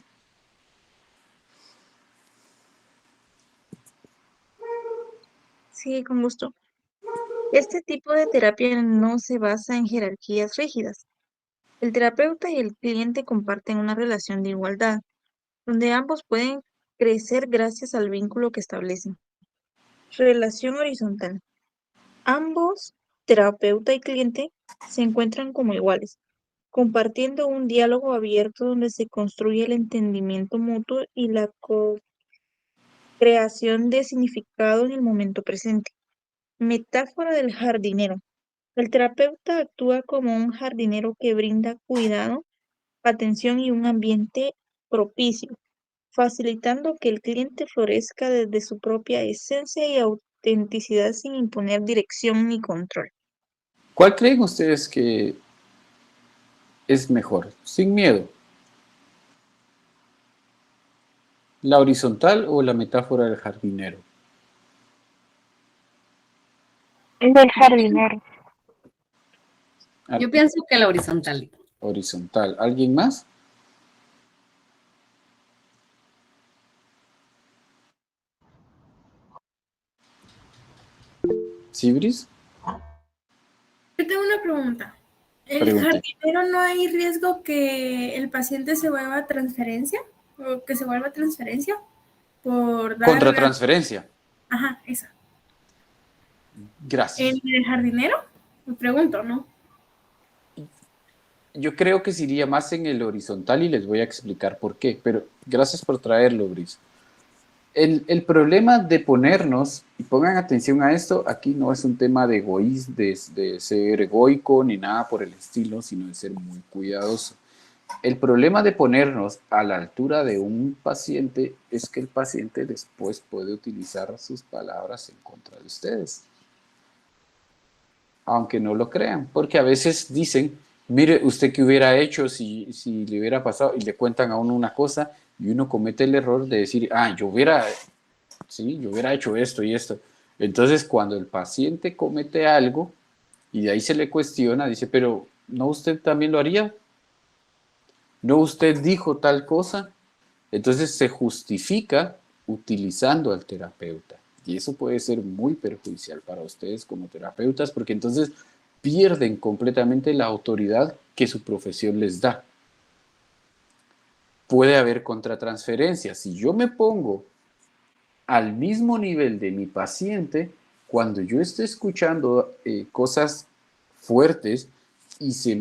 Sí, con gusto. Este tipo de terapia no se basa en jerarquías rígidas. El terapeuta y el cliente comparten una relación de igualdad, donde ambos pueden crecer gracias al vínculo que establecen. Relación horizontal. Ambos terapeuta y cliente se encuentran como iguales, compartiendo un diálogo abierto donde se construye el entendimiento mutuo y la co-creación de significado en el momento presente. Metáfora del jardinero. El terapeuta actúa como un jardinero que brinda cuidado, atención y un ambiente propicio, facilitando que el cliente florezca desde su propia esencia y autenticidad sin imponer dirección ni control. ¿Cuál creen ustedes que es mejor? Sin miedo. ¿La horizontal o la metáfora del jardinero? Es del jardinero. Yo pienso que la horizontal. Horizontal. ¿Alguien más? ¿Sibris? Yo tengo una pregunta. ¿El Pregunte. jardinero no hay riesgo que el paciente se vuelva transferencia? ¿O que se vuelva transferencia? Por dar... Contratransferencia. Ajá, esa. Gracias. ¿En el jardinero? Me pregunto, ¿no? Yo creo que sería más en el horizontal y les voy a explicar por qué, pero gracias por traerlo, Brice. El problema de ponernos, y pongan atención a esto, aquí no es un tema de egoísmo, de ser egoico ni nada por el estilo, sino de ser muy cuidadoso. El problema de ponernos a la altura de un paciente es que el paciente después puede utilizar sus palabras en contra de ustedes. Aunque no lo crean, porque a veces dicen, mire, usted qué hubiera hecho si le hubiera pasado, y le cuentan a uno una cosa, y uno comete el error de decir, yo hubiera hecho esto y esto. Entonces, cuando el paciente comete algo, y de ahí se le cuestiona, dice, pero ¿no usted también lo haría? ¿No usted dijo tal cosa? Entonces se justifica utilizando al terapeuta. Y eso puede ser muy perjudicial para ustedes como terapeutas, porque entonces pierden completamente la autoridad que su profesión les da. Puede haber contratransferencia. Si yo me pongo al mismo nivel de mi paciente, cuando yo esté escuchando cosas fuertes y se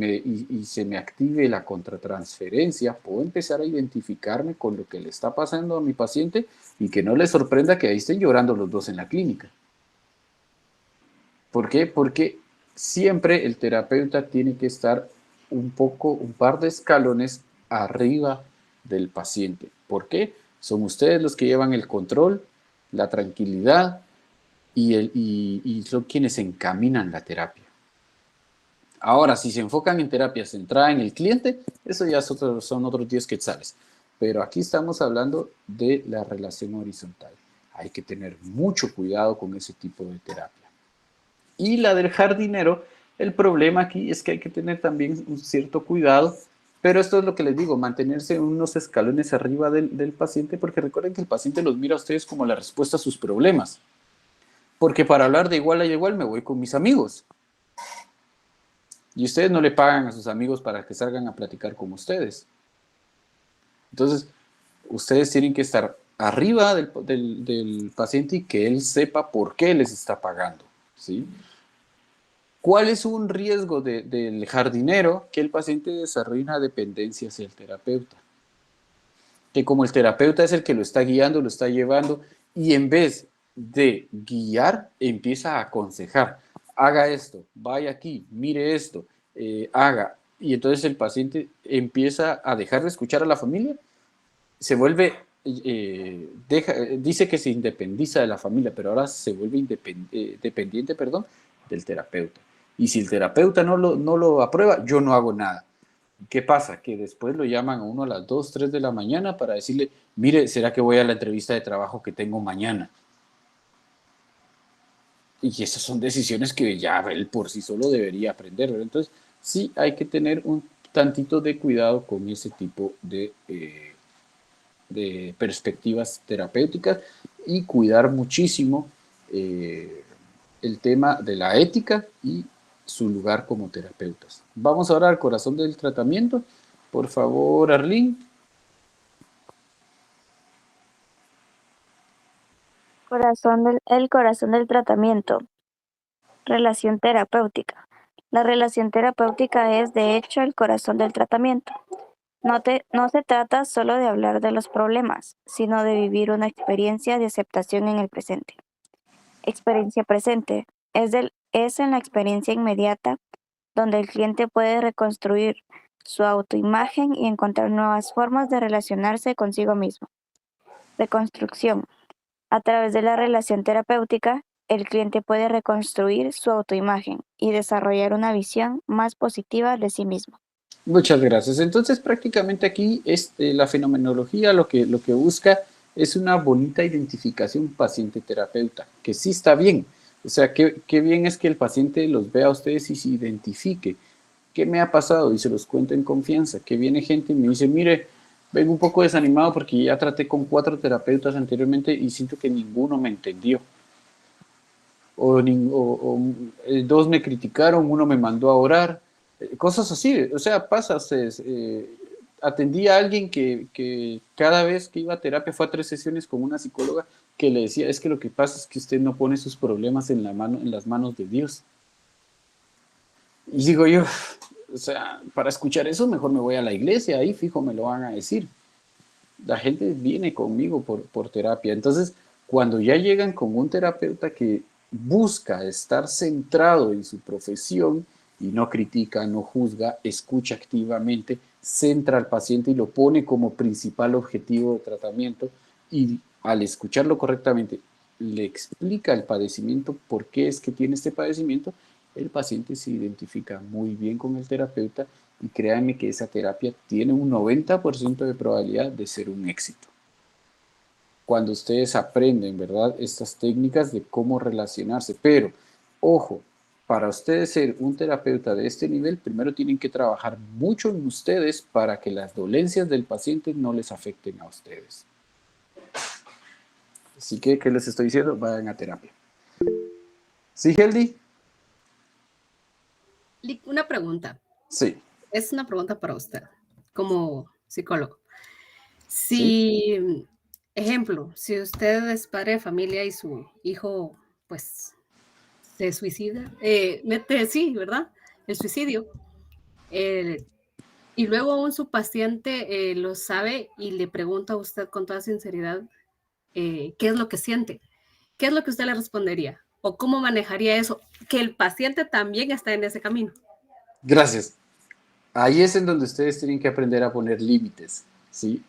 me active la contratransferencia, puedo empezar a identificarme con lo que le está pasando a mi paciente y que no le sorprenda que ahí estén llorando los dos en la clínica. ¿Por qué? Porque siempre el terapeuta tiene que estar un par de escalones arriba del paciente. ¿Por qué? Son ustedes los que llevan el control, la tranquilidad y son quienes encaminan la terapia. Ahora, si se enfocan en terapia centrada en el cliente, eso ya son otros 10 quetzales. Pero aquí estamos hablando de la relación horizontal. Hay que tener mucho cuidado con ese tipo de terapia. Y la del jardinero, el problema aquí es que hay que tener también un cierto cuidado, pero esto es lo que les digo, mantenerse unos escalones arriba del paciente, porque recuerden que el paciente los mira a ustedes como la respuesta a sus problemas. Porque para hablar de igual a igual me voy con mis amigos. Y ustedes no le pagan a sus amigos para que salgan a platicar con ustedes. Entonces, ustedes tienen que estar arriba del paciente y que él sepa por qué les está pagando, ¿sí? ¿Cuál es un riesgo del jardinero? Que el paciente desarrolle una dependencia hacia el terapeuta. Que como el terapeuta es el que lo está guiando, lo está llevando, y en vez de guiar, empieza a aconsejar. Haga esto, vaya aquí, mire esto, haga. Y entonces el paciente empieza a dejar de escuchar a la familia, se vuelve, dice que se independiza de la familia, pero ahora se vuelve dependiente, del terapeuta. Y si el terapeuta no lo aprueba, yo no hago nada. ¿Qué pasa? Que después lo llaman a uno a las 2, 3 de la mañana para decirle, mire, ¿será que voy a la entrevista de trabajo que tengo mañana? Y esas son decisiones que ya él por sí solo debería aprender, ¿verdad? Entonces, sí hay que tener un tantito de cuidado con ese tipo de perspectivas terapéuticas y cuidar muchísimo el tema de la ética y su lugar como terapeutas. Vamos ahora al corazón del tratamiento. Por favor, Arlene. El corazón del tratamiento. Relación terapéutica. La relación terapéutica es, de hecho, el corazón del tratamiento. No se trata solo de hablar de los problemas, sino de vivir una experiencia de aceptación en el presente. Experiencia presente es en la experiencia inmediata donde el cliente puede reconstruir su autoimagen y encontrar nuevas formas de relacionarse consigo mismo. Reconstrucción. A través de la relación terapéutica, el cliente puede reconstruir su autoimagen y desarrollar una visión más positiva de sí mismo. Muchas gracias. Entonces, prácticamente aquí la fenomenología lo que busca es una bonita identificación paciente-terapeuta, que sí está bien. O sea, qué bien es que el paciente los vea a ustedes y se identifique. ¿Qué me ha pasado? Y se los cuento en confianza. Que viene gente y me dice, mire, vengo un poco desanimado porque ya traté con 4 terapeutas anteriormente y siento que ninguno me entendió. O 2 me criticaron, 1 me mandó a orar. Cosas así, o sea, pasa. Ustedes, atendí a alguien que cada vez que iba a terapia fue a 3 sesiones con una psicóloga que le decía, es que lo que pasa es que usted no pone sus problemas en las manos de Dios. Y digo yo, o sea, para escuchar eso mejor me voy a la iglesia, ahí fijo me lo van a decir. La gente viene conmigo por terapia. Entonces, cuando ya llegan con un terapeuta que busca estar centrado en su profesión y no critica, no juzga, escucha activamente, centra al paciente y lo pone como principal objetivo de tratamiento, y al escucharlo correctamente le explica el padecimiento, por qué es que tiene este padecimiento, el paciente se identifica muy bien con el terapeuta y créanme que esa terapia tiene un 90% de probabilidad de ser un éxito. Cuando ustedes aprenden, ¿verdad?, estas técnicas de cómo relacionarse. Pero, ojo, para ustedes ser un terapeuta de este nivel, primero tienen que trabajar mucho en ustedes para que las dolencias del paciente no les afecten a ustedes. Así que, ¿qué les estoy diciendo? Vayan a terapia. ¿Sí, Heldy? Una pregunta. Sí. Es una pregunta para usted, como psicólogo. ¿Sí? Si, ejemplo, si usted es padre de familia y su hijo, pues, se suicida, sí, ¿verdad? El suicidio. Y luego aún su paciente lo sabe y le pregunta a usted con toda sinceridad qué es lo que siente. ¿Qué es lo que usted le respondería? ¿O cómo manejaría eso? Que el paciente también está en ese camino. Gracias. Ahí es en donde ustedes tienen que aprender a poner límites, ¿sí?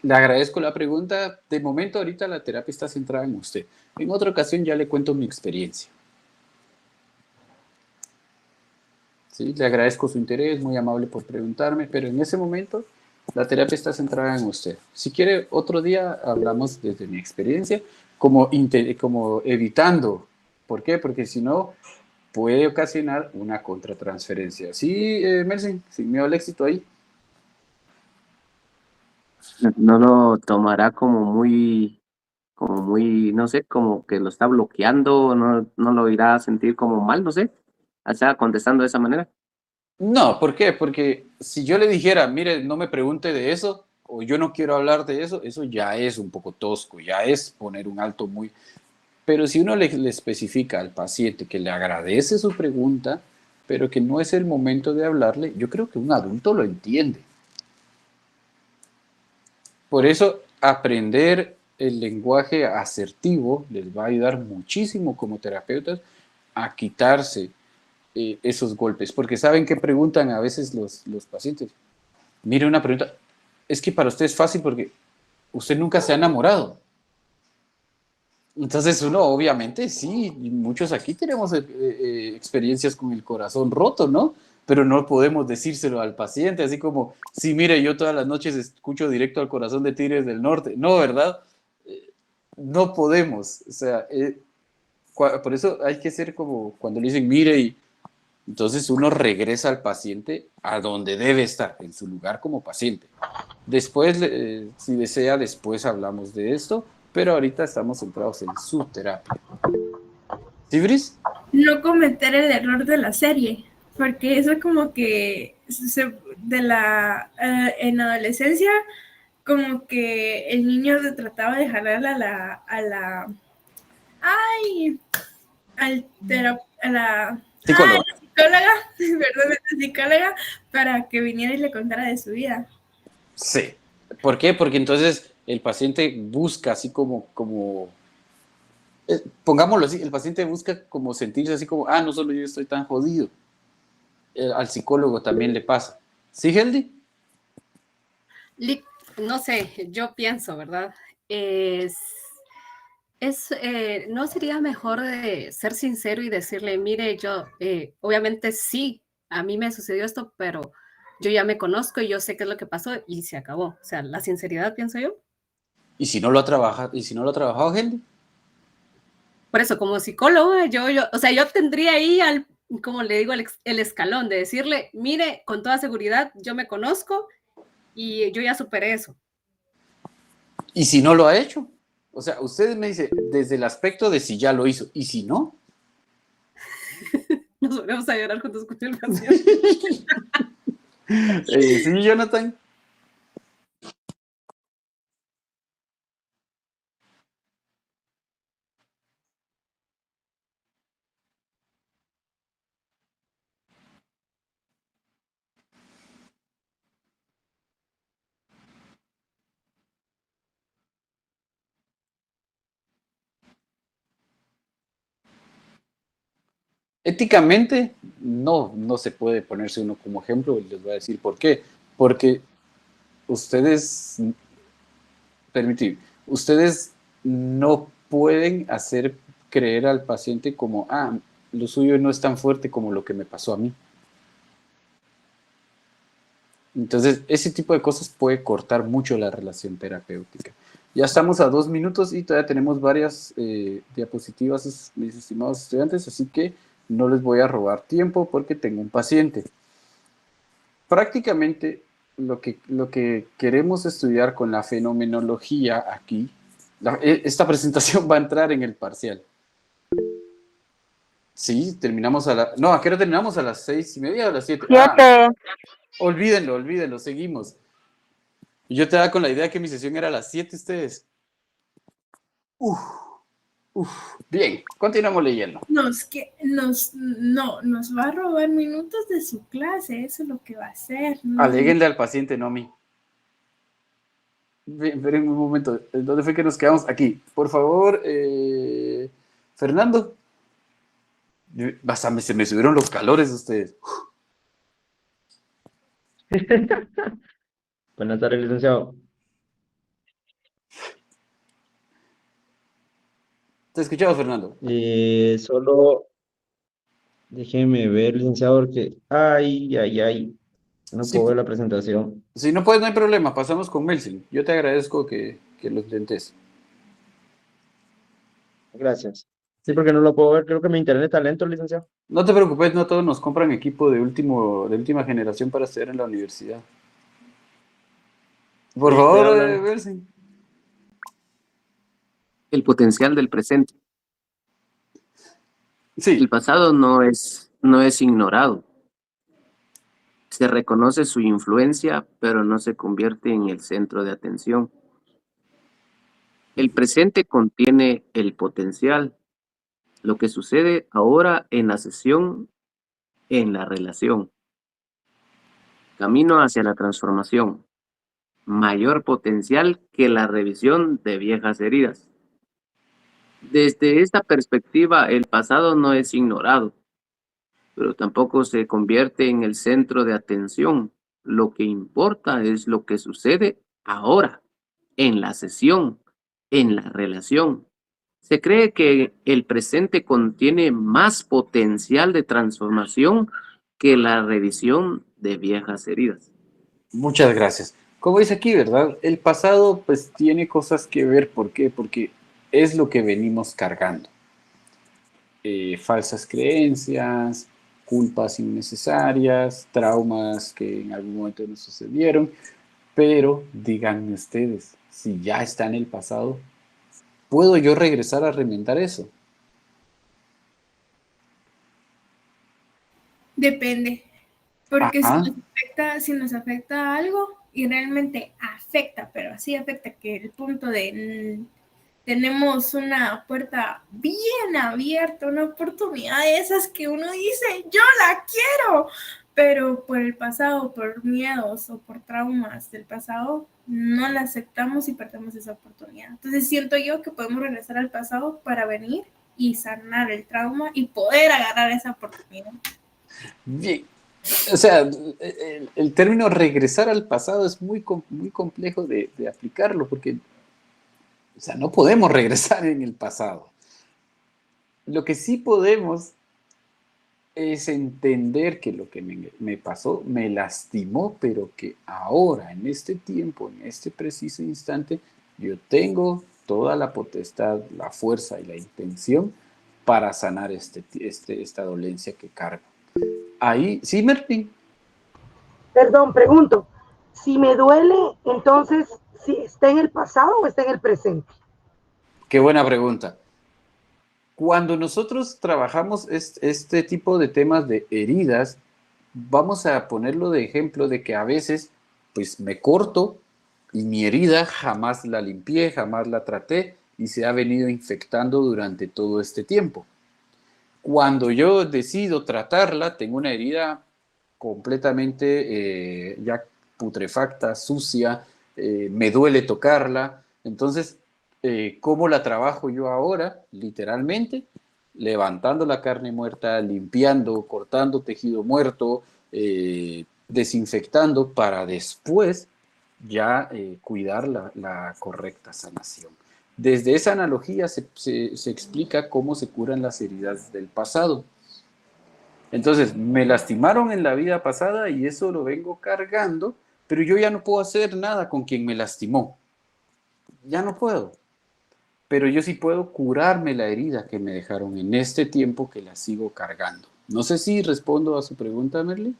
Le agradezco la pregunta. De momento, ahorita la terapia está centrada en usted. En otra ocasión ya le cuento mi experiencia. ¿Sí? Le agradezco su interés, muy amable por preguntarme, pero en ese momento la terapia está centrada en usted. Si quiere, otro día hablamos desde mi experiencia, como evitando. ¿Por qué? Porque si no, puede ocasionar una contratransferencia. ¿Sí, Mercy? ¿Sin miedo al éxito ahí? No lo tomará como muy, no sé, como que lo está bloqueando, no lo irá a sentir como mal, no sé, o sea, contestando de esa manera. No, ¿por qué? Porque si yo le dijera, mire, no me pregunte de eso, o yo no quiero hablar de eso, eso ya es un poco tosco, ya es poner un alto muy... Pero si uno le especifica al paciente que le agradece su pregunta, pero que no es el momento de hablarle, yo creo que un adulto lo entiende. Por eso, aprender el lenguaje asertivo les va a ayudar muchísimo como terapeutas a quitarse esos golpes, porque saben que preguntan a veces los pacientes. Mire, una pregunta, es que para usted es fácil porque usted nunca se ha enamorado. Entonces uno, obviamente, sí, muchos aquí tenemos experiencias con el corazón roto, ¿no? Pero no podemos decírselo al paciente, así como, sí, mire, yo todas las noches escucho directo al corazón de Tigres del Norte. No, ¿verdad? No podemos. O sea, por eso hay que ser como cuando le dicen, mire, y entonces uno regresa al paciente a donde debe estar, en su lugar como paciente. Después, si desea, después hablamos de esto, pero ahorita estamos centrados en su terapia. ¿Sí, Bris? No cometer el error de la serie, porque eso como que en adolescencia, como que el niño se trataba de jalar ¡ay! a la Psicóloga. psicóloga, perdón, la psicóloga, para que viniera y le contara de su vida. Sí. ¿Por qué? Porque entonces el paciente busca así pongámoslo así, el paciente busca como sentirse así como, no solo yo estoy tan jodido. Al psicólogo también le pasa. ¿Sí, Heldy? No sé, yo pienso, ¿verdad? ¿No sería mejor ser sincero y decirle, mire, yo, obviamente sí, a mí me sucedió esto, pero yo ya me conozco y yo sé qué es lo que pasó y se acabó? O sea, la sinceridad, pienso yo. ¿Y si no lo ha trabajado, Heldy? Por eso, como psicóloga, o sea, yo tendría ahí como le digo, el escalón de decirle, mire, con toda seguridad, yo me conozco y yo ya superé eso. ¿Y si no lo ha hecho? O sea, usted me dice, desde el aspecto de si ya lo hizo, ¿y si no? Nos volvemos a llorar juntos con el paciente. Sí, Jonathan. Éticamente, no se puede ponerse uno como ejemplo, y les voy a decir por qué. Porque ustedes no pueden hacer creer al paciente como, lo suyo no es tan fuerte como lo que me pasó a mí. Entonces, ese tipo de cosas puede cortar mucho la relación terapéutica. Ya estamos a 2 minutos y todavía tenemos varias diapositivas, mis estimados estudiantes, así que no les voy a robar tiempo porque tengo un paciente. Prácticamente lo que queremos estudiar con la fenomenología aquí, esta presentación va a entrar en el parcial. Sí, terminamos No, ¿a qué hora terminamos? ¿A las 6:30 o a las 7? 7. Olvídenlo, seguimos. Yo te daba con la idea que mi sesión era a las 7 ustedes. Bien, continuamos leyendo. Nos va a robar minutos de su clase, eso es lo que va a hacer. ¿No? Aléguenle al paciente, no a mí. Esperen un momento, ¿dónde fue que nos quedamos? Aquí, por favor, Fernando. Se me subieron los calores ustedes. Buenas tardes, licenciado. Te escuchamos, Fernando. Solo déjeme ver, licenciado, porque no Sí, puedo ver la presentación. si no puedes, no hay problema, pasamos con Melvin. Yo te agradezco que lo intentes. Gracias. Sí, porque no lo puedo ver, creo que mi internet está lento, licenciado. No te preocupes, no todos nos compran equipo de última generación para estudiar en la universidad. Por favor, Melvin. El potencial del presente. Sí. El pasado no es ignorado. Se reconoce su influencia, pero no se convierte en el centro de atención. El presente contiene el potencial, lo que sucede ahora en la sesión, en la relación. Camino hacia la transformación. Mayor potencial que la revisión de viejas heridas. Desde esta perspectiva, el pasado no es ignorado, pero tampoco se convierte en el centro de atención. Lo que importa es lo que sucede ahora, en la sesión, en la relación. Se cree que el presente contiene más potencial de transformación que la revisión de viejas heridas. Muchas gracias. Como dice aquí, ¿verdad? El pasado pues tiene cosas que ver. ¿Por qué? Porque es lo que venimos cargando. Falsas creencias, culpas innecesarias, traumas que en algún momento nos sucedieron. Pero díganme ustedes, si ya está en el pasado, ¿puedo yo regresar a remendar eso? Depende. Porque si nos afecta algo y realmente afecta, pero así afecta que el punto de tenemos una puerta bien abierta, una oportunidad de esas que uno dice, yo la quiero, pero por el pasado, por miedos o por traumas del pasado, no la aceptamos y perdemos esa oportunidad. Entonces siento yo que podemos regresar al pasado para venir y sanar el trauma y poder agarrar esa oportunidad. Bien. O sea, el término regresar al pasado es muy complejo de aplicarlo, porque, o sea, no podemos regresar en el pasado. Lo que sí podemos es entender que lo que me pasó me lastimó, pero que ahora, en este tiempo, en este preciso instante, yo tengo toda la potestad, la fuerza y la intención para sanar esta dolencia que cargo. Ahí, sí, Merlin. Perdón, pregunto. Si me duele, entonces, ¿si está en el pasado o está en el presente? Qué buena pregunta. Cuando nosotros trabajamos este tipo de temas de heridas, vamos a ponerlo de ejemplo de que a veces, pues me corto y mi herida jamás la limpié, jamás la traté y se ha venido infectando durante todo este tiempo. Cuando yo decido tratarla, tengo una herida completamente ya putrefacta, sucia, me duele tocarla. Entonces, ¿cómo la trabajo yo ahora? Literalmente, levantando la carne muerta, limpiando, cortando tejido muerto, desinfectando para después ya cuidar la correcta sanación. Desde esa analogía se explica cómo se curan las heridas del pasado. Entonces, me lastimaron en la vida pasada y eso lo vengo cargando, pero yo ya no puedo hacer nada con quien me lastimó. Ya no puedo. Pero yo sí puedo curarme la herida que me dejaron en este tiempo que la sigo cargando. No sé si respondo a su pregunta, Merly.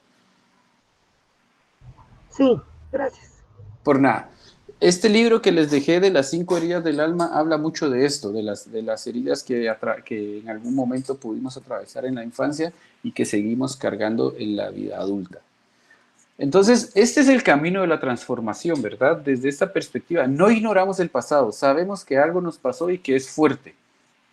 Sí, gracias. Por nada. Este libro que les dejé de las 5 heridas del alma habla mucho de esto, de las heridas que en algún momento pudimos atravesar en la infancia y que seguimos cargando en la vida adulta. Entonces, este es el camino de la transformación, ¿verdad? Desde esta perspectiva, no ignoramos el pasado, sabemos que algo nos pasó y que es fuerte.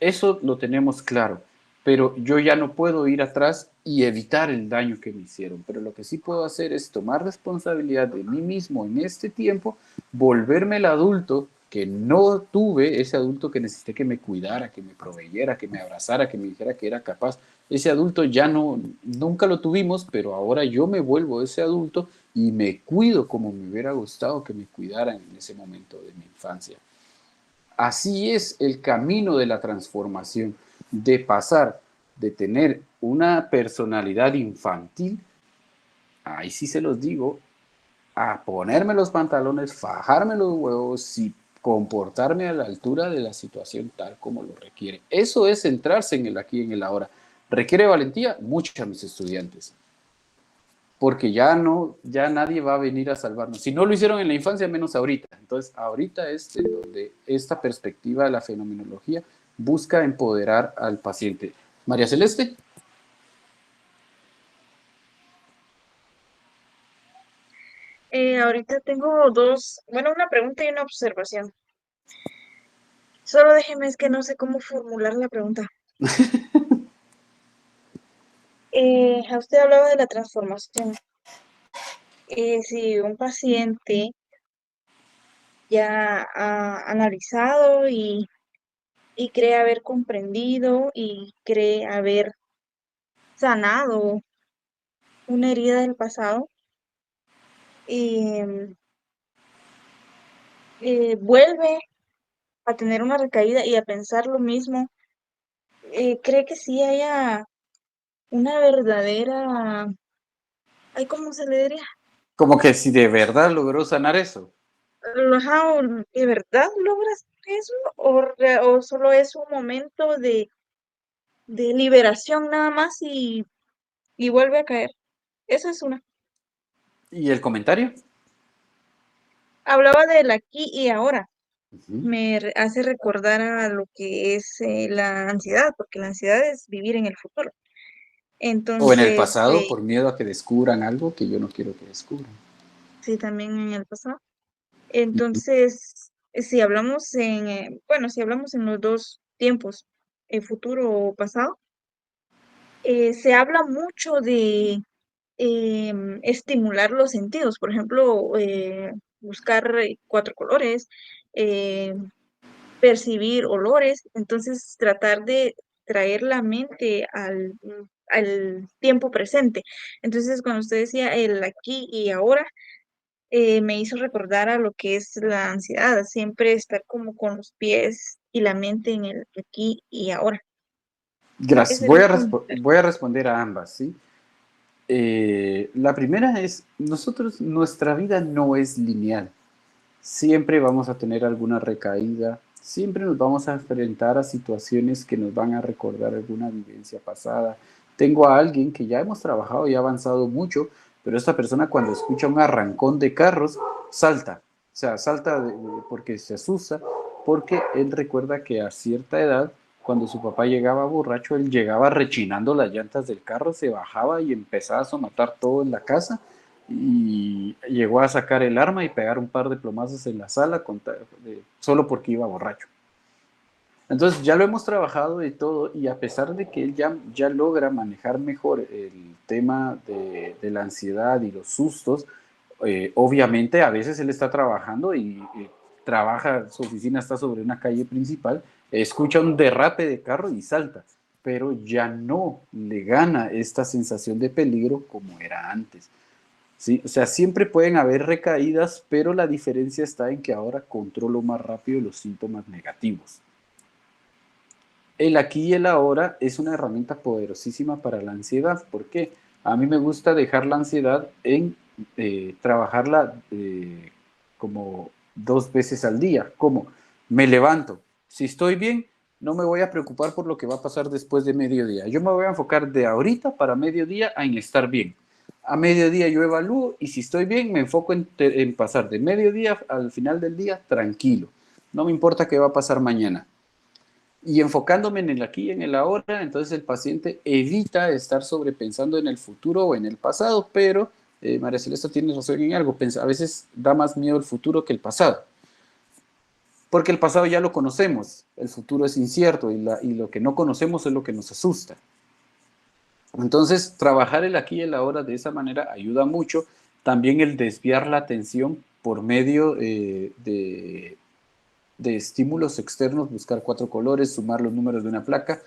Eso lo tenemos claro, pero yo ya no puedo ir atrás y evitar el daño que me hicieron. Pero lo que sí puedo hacer es tomar responsabilidad de mí mismo en este tiempo, volverme el adulto que no tuve, ese adulto que necesité que me cuidara, que me proveyera, que me abrazara, que me dijera que era capaz. Ese adulto ya nunca lo tuvimos, pero ahora yo me vuelvo ese adulto y me cuido como me hubiera gustado que me cuidaran en ese momento de mi infancia. Así es el camino de la transformación, de pasar de tener una personalidad infantil, ahí sí se los digo, a ponerme los pantalones, fajarme los huevos y comportarme a la altura de la situación tal como lo requiere. Eso es centrarse en el aquí y en el ahora. ¿Requiere valentía? Mucha, mis estudiantes. Porque ya nadie va a venir a salvarnos. Si no lo hicieron en la infancia, menos ahorita. Entonces, ahorita es donde esta perspectiva de la fenomenología busca empoderar al paciente. María Celeste. Ahorita tengo una pregunta y una observación. Solo déjeme, es que no sé cómo formular la pregunta. Usted hablaba de la transformación. Si un paciente ya ha analizado y cree haber comprendido y cree haber sanado una herida del pasado, vuelve a tener una recaída y a pensar lo mismo, ¿cree que sí haya una verdadera, ¿cómo se le diría? Como que si de verdad logró sanar eso. Ajá, ¿de verdad logras eso? ¿O solo es un momento de liberación nada más y vuelve a caer? Esa es una. ¿Y el comentario? Hablaba del aquí y ahora. Me hace recordar a lo que es la ansiedad, porque la ansiedad es vivir en el futuro. Entonces, O en el pasado, por miedo a que descubran algo que yo no quiero que descubran. Sí, también en el pasado. Entonces, si hablamos si hablamos en los dos tiempos, futuro o pasado, se habla mucho de estimular los sentidos, por ejemplo, buscar 4 colores, eh, percibir olores, entonces tratar de traer la mente al tiempo presente. Entonces, cuando usted decía el aquí y ahora, me hizo recordar a lo que es la ansiedad, siempre estar como con los pies y la mente en el aquí y ahora. Gracias. Ese era el punto. Voy a responder a ambas, ¿sí? La primera es, nuestra vida no es lineal. Siempre vamos a tener alguna recaída, siempre nos vamos a enfrentar a situaciones que nos van a recordar alguna vivencia pasada. Tengo a alguien que ya hemos trabajado y ha avanzado mucho, pero esta persona cuando escucha un arrancón de carros, salta. O sea, porque se asusta, porque él recuerda que a cierta edad, cuando su papá llegaba borracho, él llegaba rechinando las llantas del carro, se bajaba y empezaba a somatar todo en la casa y llegó a sacar el arma y pegar un par de plomazos en la sala solo porque iba borracho. Entonces ya lo hemos trabajado y todo, y a pesar de que él ya logra manejar mejor el tema de la ansiedad y los sustos, obviamente a veces él está trabajando y trabaja, su oficina está sobre una calle principal, escucha un derrape de carro y salta, pero ya no le gana esta sensación de peligro como era antes. ¿Sí? O sea, siempre pueden haber recaídas, pero la diferencia está en que ahora controlo más rápido los síntomas negativos. El aquí y el ahora es una herramienta poderosísima para la ansiedad. ¿Por qué? A mí me gusta dejar la ansiedad en trabajarla como 2 veces al día. ¿Cómo? Me levanto. Si estoy bien, no me voy a preocupar por lo que va a pasar después de mediodía. Yo me voy a enfocar de ahorita para mediodía en estar bien. A mediodía yo evalúo y si estoy bien me enfoco en pasar de mediodía al final del día tranquilo. No me importa qué va a pasar mañana. Y enfocándome en el aquí y en el ahora, entonces el paciente evita estar sobrepensando en el futuro o en el pasado, pero María Celeste tiene razón en algo, a veces da más miedo el futuro que el pasado. Porque el pasado ya lo conocemos, el futuro es incierto y lo que no conocemos es lo que nos asusta. Entonces, trabajar el aquí y el ahora de esa manera ayuda mucho. También el desviar la atención por medio de estímulos externos, buscar 4 colores, sumar los números de una placa,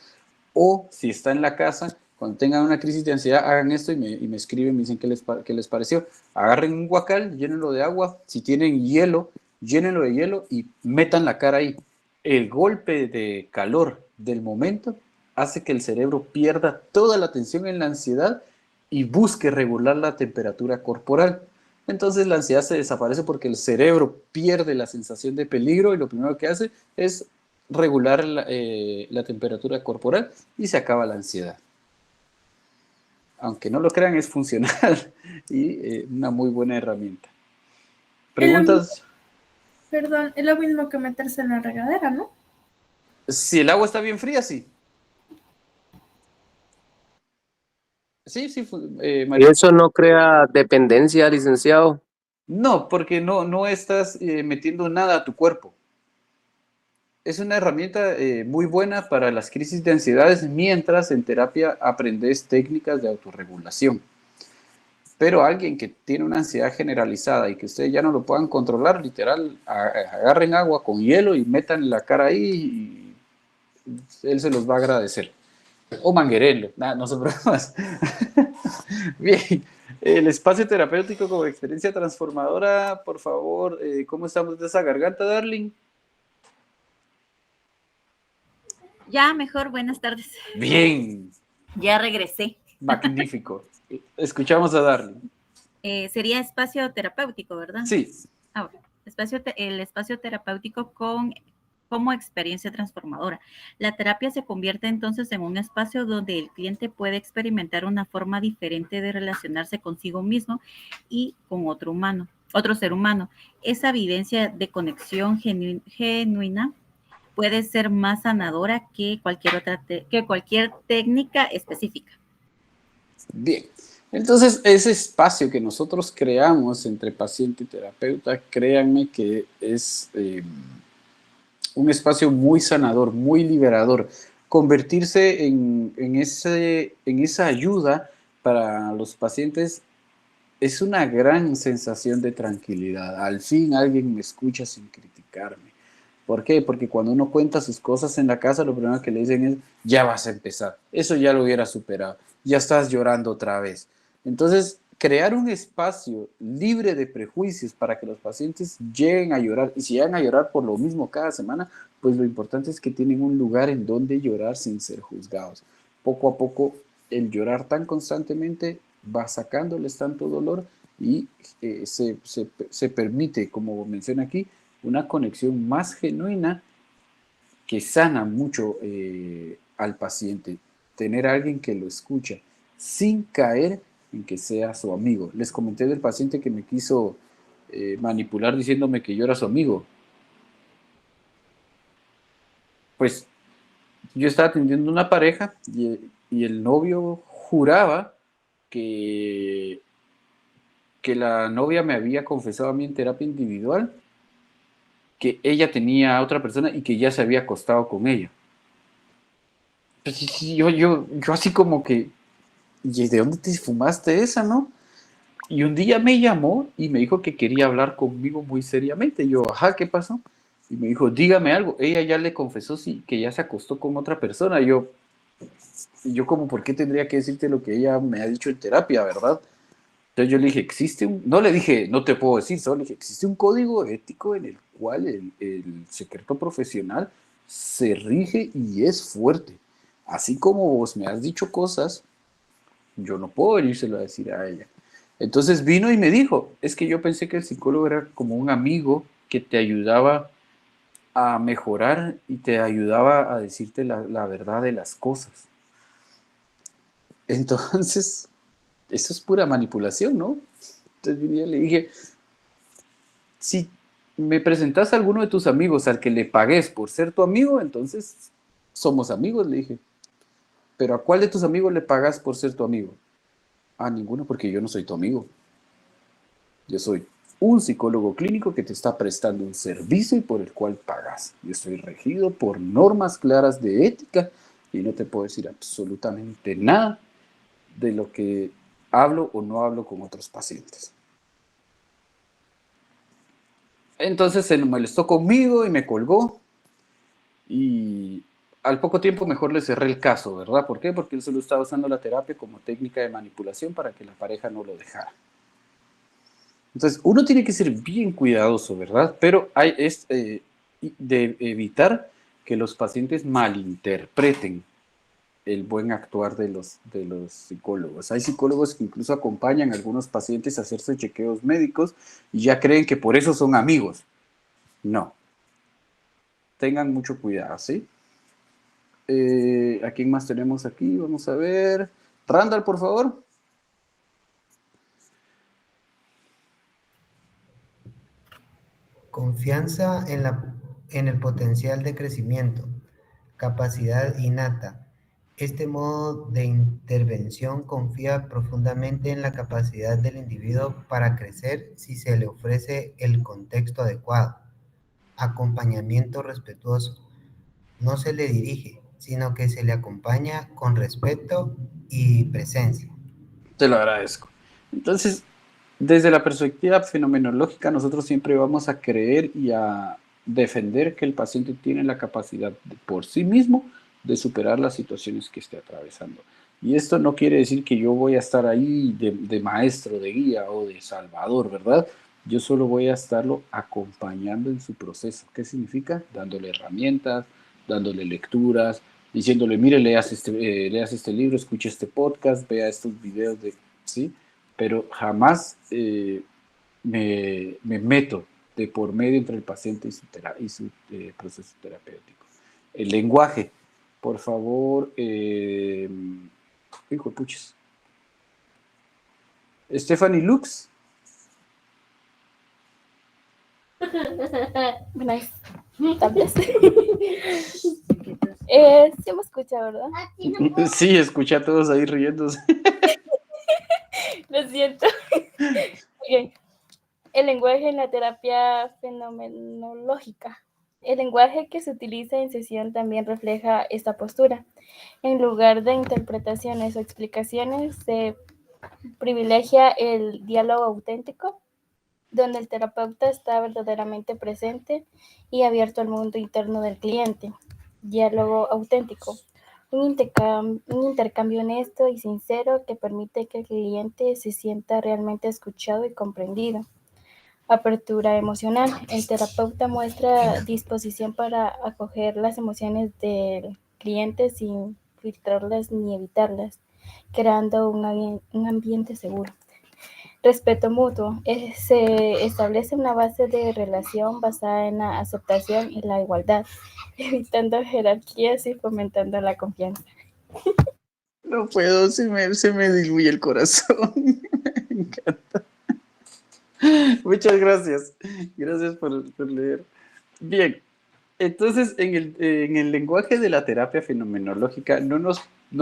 o si está en la casa, cuando tengan una crisis de ansiedad, hagan esto y me escriben, me dicen qué les pareció. Agarren un guacal, llénenlo de agua, si tienen hielo, llénenlo de hielo y metan la cara ahí. El golpe de calor del momento hace que el cerebro pierda toda la atención en la ansiedad y busque regular la temperatura corporal. Entonces la ansiedad se desaparece porque el cerebro pierde la sensación de peligro y lo primero que hace es regular la temperatura corporal y se acaba la ansiedad. Aunque no lo crean, es funcional y una muy buena herramienta. ¿Preguntas? Perdón, es lo mismo que meterse en la regadera, ¿no? Si el agua está bien fría, sí. Sí, María. ¿Y eso no crea dependencia, licenciado? No, porque no estás metiendo nada a tu cuerpo. Es una herramienta muy buena para las crisis de ansiedades, mientras en terapia aprendes técnicas de autorregulación. Pero alguien que tiene una ansiedad generalizada y que ustedes ya no lo puedan controlar, literal, agarren agua con hielo y metan la cara ahí y él se los va a agradecer. O manguerelo, no son bromas. Bien, el espacio terapéutico como experiencia transformadora, por favor, ¿cómo estamos de esa garganta, Darling? Ya, mejor, buenas tardes. Bien. Ya regresé. Magnífico. Escuchamos a Darling. Sería espacio terapéutico, ¿verdad? Sí. Ahora, el espacio terapéutico como experiencia transformadora. La terapia se convierte entonces en un espacio donde el cliente puede experimentar una forma diferente de relacionarse consigo mismo y con otro ser humano. Esa vivencia de conexión genuina puede ser más sanadora que cualquier técnica específica. Bien. Entonces, ese espacio que nosotros creamos entre paciente y terapeuta, créanme que es un espacio muy sanador, muy liberador. Convertirse en esa ayuda para los pacientes es una gran sensación de tranquilidad. Al fin alguien me escucha sin criticarme. ¿Por qué? Porque cuando uno cuenta sus cosas en la casa, lo primero que le dicen es, ya vas a empezar. Eso ya lo hubiera superado. Ya estás llorando otra vez. Entonces, crear un espacio libre de prejuicios para que los pacientes lleguen a llorar. Y si llegan a llorar por lo mismo cada semana, pues lo importante es que tienen un lugar en donde llorar sin ser juzgados. Poco a poco, el llorar tan constantemente va sacándoles tanto dolor y se permite, como menciona aquí, una conexión más genuina que sana mucho al paciente. Tener a alguien que lo escucha sin caer en que sea su amigo. Les comenté del paciente que me quiso manipular diciéndome que yo era su amigo. Pues yo estaba atendiendo una pareja y el novio juraba que la novia me había confesado a mí en terapia individual que ella tenía a otra persona y que ya se había acostado con ella. Pues, yo así como que, ¿y de dónde te fumaste esa, no? Y un día me llamó y me dijo que quería hablar conmigo muy seriamente. Yo, ajá, ¿qué pasó? Y me dijo, dígame algo. Ella ya le confesó sí, que ya se acostó con otra persona. Yo como, ¿por qué tendría que decirte lo que ella me ha dicho en terapia, verdad? Entonces yo le dije, no le dije, no te puedo decir, solo le dije, existe un código ético en el cual el secreto profesional se rige y es fuerte. Así como vos me has dicho cosas, yo no puedo venírselo a decir a ella. Entonces vino y me dijo, es que yo pensé que el psicólogo era como un amigo que te ayudaba a mejorar y te ayudaba a decirte la verdad de las cosas. Entonces, eso es pura manipulación, ¿no? Entonces yo le dije, si me presentas a alguno de tus amigos al que le pagues por ser tu amigo, entonces somos amigos, le dije. Pero ¿a cuál de tus amigos le pagas por ser tu amigo? A ninguno, porque yo no soy tu amigo. Yo soy un psicólogo clínico que te está prestando un servicio y por el cual pagas. Yo estoy regido por normas claras de ética y no te puedo decir absolutamente nada de lo que hablo o no hablo con otros pacientes. Entonces se molestó conmigo y me colgó y al poco tiempo mejor le cerré el caso, ¿verdad? ¿Por qué? Porque él solo estaba usando la terapia como técnica de manipulación para que la pareja no lo dejara. Entonces uno tiene que ser bien cuidadoso, ¿verdad? Pero es de evitar que los pacientes malinterpreten el buen actuar de los psicólogos. Hay psicólogos que incluso acompañan a algunos pacientes a hacerse chequeos médicos y ya creen que por eso son amigos. No. Tengan mucho cuidado, ¿sí? ¿A quién más tenemos aquí? Vamos a ver. Randall, por favor. Confianza en el potencial de crecimiento, capacidad innata. Este modo de intervención confía profundamente en la capacidad del individuo para crecer si se le ofrece el contexto adecuado. Acompañamiento respetuoso. No se le dirige, sino que se le acompaña con respeto y presencia. Te lo agradezco. Entonces, desde la perspectiva fenomenológica, nosotros siempre vamos a creer y a defender que el paciente tiene la capacidad por sí mismo de superar las situaciones que esté atravesando. Y esto no quiere decir que yo voy a estar ahí de maestro, de guía o de salvador, ¿verdad? Yo solo voy a estarlo acompañando en su proceso. ¿Qué significa? Dándole herramientas, dándole lecturas, diciéndole, mire, leas este libro, escuche este podcast, vea estos videos, ¿sí? Pero jamás me meto de por medio entre el paciente y su proceso terapéutico. El lenguaje, por favor, hijo de puches. Stephanie Lux. Nice. Tal vez. Sí me escucha, ¿verdad? Sí, escuché a todos ahí riéndose. Lo siento. Ok. El lenguaje en la terapia fenomenológica. El lenguaje que se utiliza en sesión también refleja esta postura. En lugar de interpretaciones o explicaciones, se privilegia el diálogo auténtico, donde el terapeuta está verdaderamente presente y abierto al mundo interno del cliente. Diálogo auténtico. Un intercambio honesto y sincero que permite que el cliente se sienta realmente escuchado y comprendido. Apertura emocional. El terapeuta muestra disposición para acoger las emociones del cliente sin filtrarlas ni evitarlas, creando un ambiente seguro. Respeto mutuo. Se establece una base de relación basada en la aceptación y la igualdad, evitando jerarquías y fomentando la confianza. No puedo, se me diluye el corazón. Me encanta. Muchas gracias. Gracias por leer. Bien, entonces en el lenguaje de la terapia fenomenológica no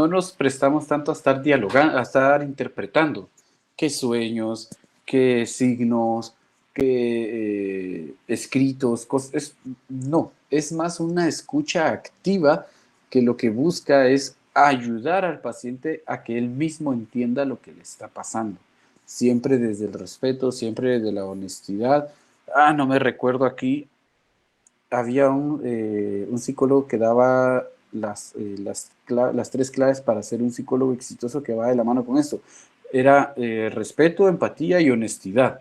nos prestamos tanto a estar dialogando, a estar interpretando qué sueños, qué signos, qué escritos, cosas. No, es más una escucha activa que lo que busca es ayudar al paciente a que él mismo entienda lo que le está pasando. Siempre desde el respeto, siempre desde la honestidad. No me recuerdo aquí, había un psicólogo que daba las 3 claves para ser un psicólogo exitoso, que va de la mano con esto. Era respeto, empatía y honestidad.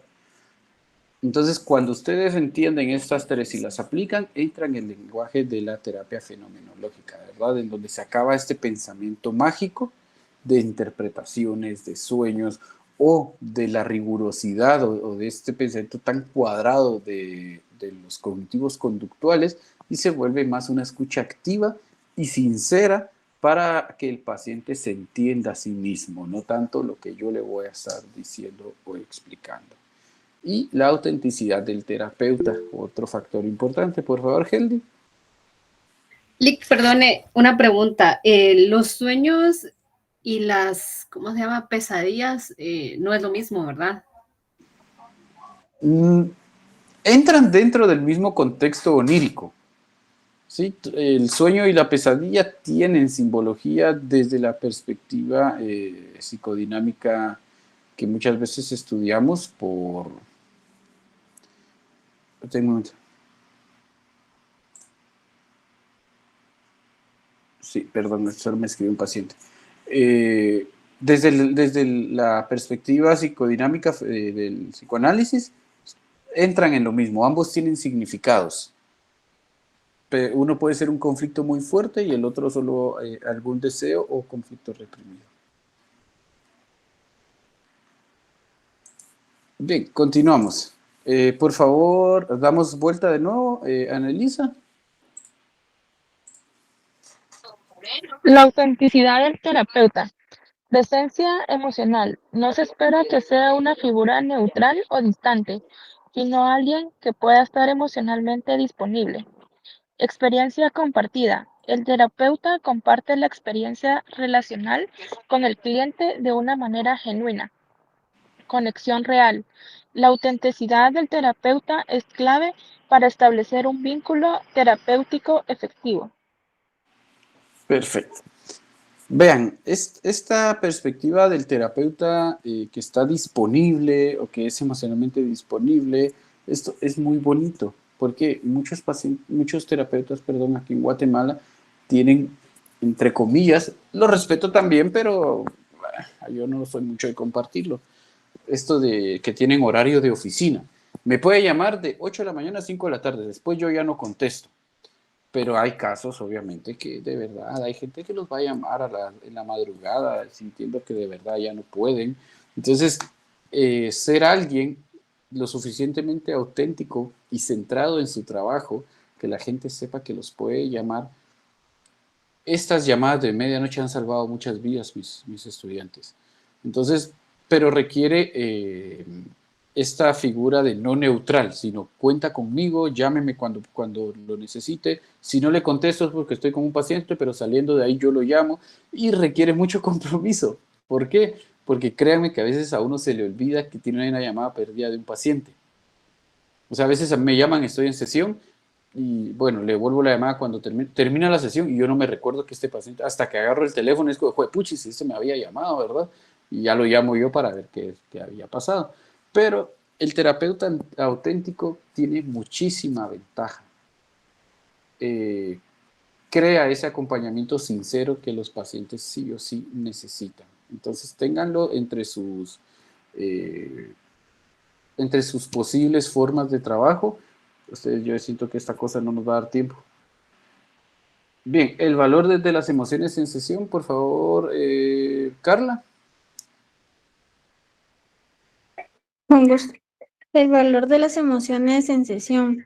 Entonces, cuando ustedes entienden estas 3 y las aplican, entran en el lenguaje de la terapia fenomenológica, ¿verdad? En donde se acaba este pensamiento mágico de interpretaciones, de sueños, o de la rigurosidad o de este pensamiento tan cuadrado de los cognitivos conductuales, y se vuelve más una escucha activa y sincera para que el paciente se entienda a sí mismo, no tanto lo que yo le voy a estar diciendo o explicando. Y la autenticidad del terapeuta, otro factor importante. Por favor, Heldy. Lick, perdone, una pregunta. Los sueños y las, ¿cómo se llama? Pesadillas, no es lo mismo, ¿verdad? Entran dentro del mismo contexto onírico. ¿Sí? El sueño y la pesadilla tienen simbología desde la perspectiva psicodinámica que muchas veces estudiamos por... Tengo un momento. Sí, perdón, solo me escribió un paciente. Desde la perspectiva psicodinámica del psicoanálisis, entran en lo mismo, ambos tienen significados. Uno puede ser un conflicto muy fuerte y el otro solo algún deseo o conflicto reprimido. Bien, continuamos. Por favor, damos vuelta de nuevo, Annelisa. La autenticidad del terapeuta. Presencia emocional. No se espera que sea una figura neutral o distante, sino alguien que pueda estar emocionalmente disponible. Experiencia compartida. El terapeuta comparte la experiencia relacional con el cliente de una manera genuina. Conexión real. La autenticidad del terapeuta es clave para establecer un vínculo terapéutico efectivo. Perfecto. Vean, esta perspectiva del terapeuta que está disponible o que es emocionalmente disponible, esto es muy bonito, porque muchos terapeutas, perdón, aquí en Guatemala tienen, entre comillas, lo respeto también, pero yo no soy mucho de compartirlo, esto de que tienen horario de oficina. Me puede llamar de 8 de la mañana a 5 de la tarde, después yo ya no contesto. Pero hay casos, obviamente, que de verdad hay gente que los va a llamar en la madrugada, sintiendo que de verdad ya no pueden. Entonces, ser alguien lo suficientemente auténtico y centrado en su trabajo, que la gente sepa que los puede llamar. Estas llamadas de medianoche han salvado muchas vidas, mis estudiantes. Entonces, pero requiere esta figura de no neutral, sino cuenta conmigo, llámeme cuando lo necesite. Si no le contesto es porque estoy con un paciente, pero saliendo de ahí yo lo llamo, y requiere mucho compromiso. ¿Por qué? porque créanme que a veces a uno se le olvida que tiene una llamada perdida de un paciente. O sea, a veces me llaman, estoy en sesión, y bueno, le vuelvo la llamada cuando termina la sesión y yo no me recuerdo que este paciente, hasta que agarro el teléfono, es como, puchis, este me había llamado, ¿verdad? Y ya lo llamo yo para ver qué había pasado. Pero el terapeuta auténtico tiene muchísima ventaja. Crea ese acompañamiento sincero que los pacientes sí o sí necesitan. Entonces, ténganlo entre sus posibles formas de trabajo. Ustedes, yo siento que esta cosa no nos va a dar tiempo. Bien, el valor de las emociones en sesión, por favor, Carla. Con gusto. El valor de las emociones en sesión.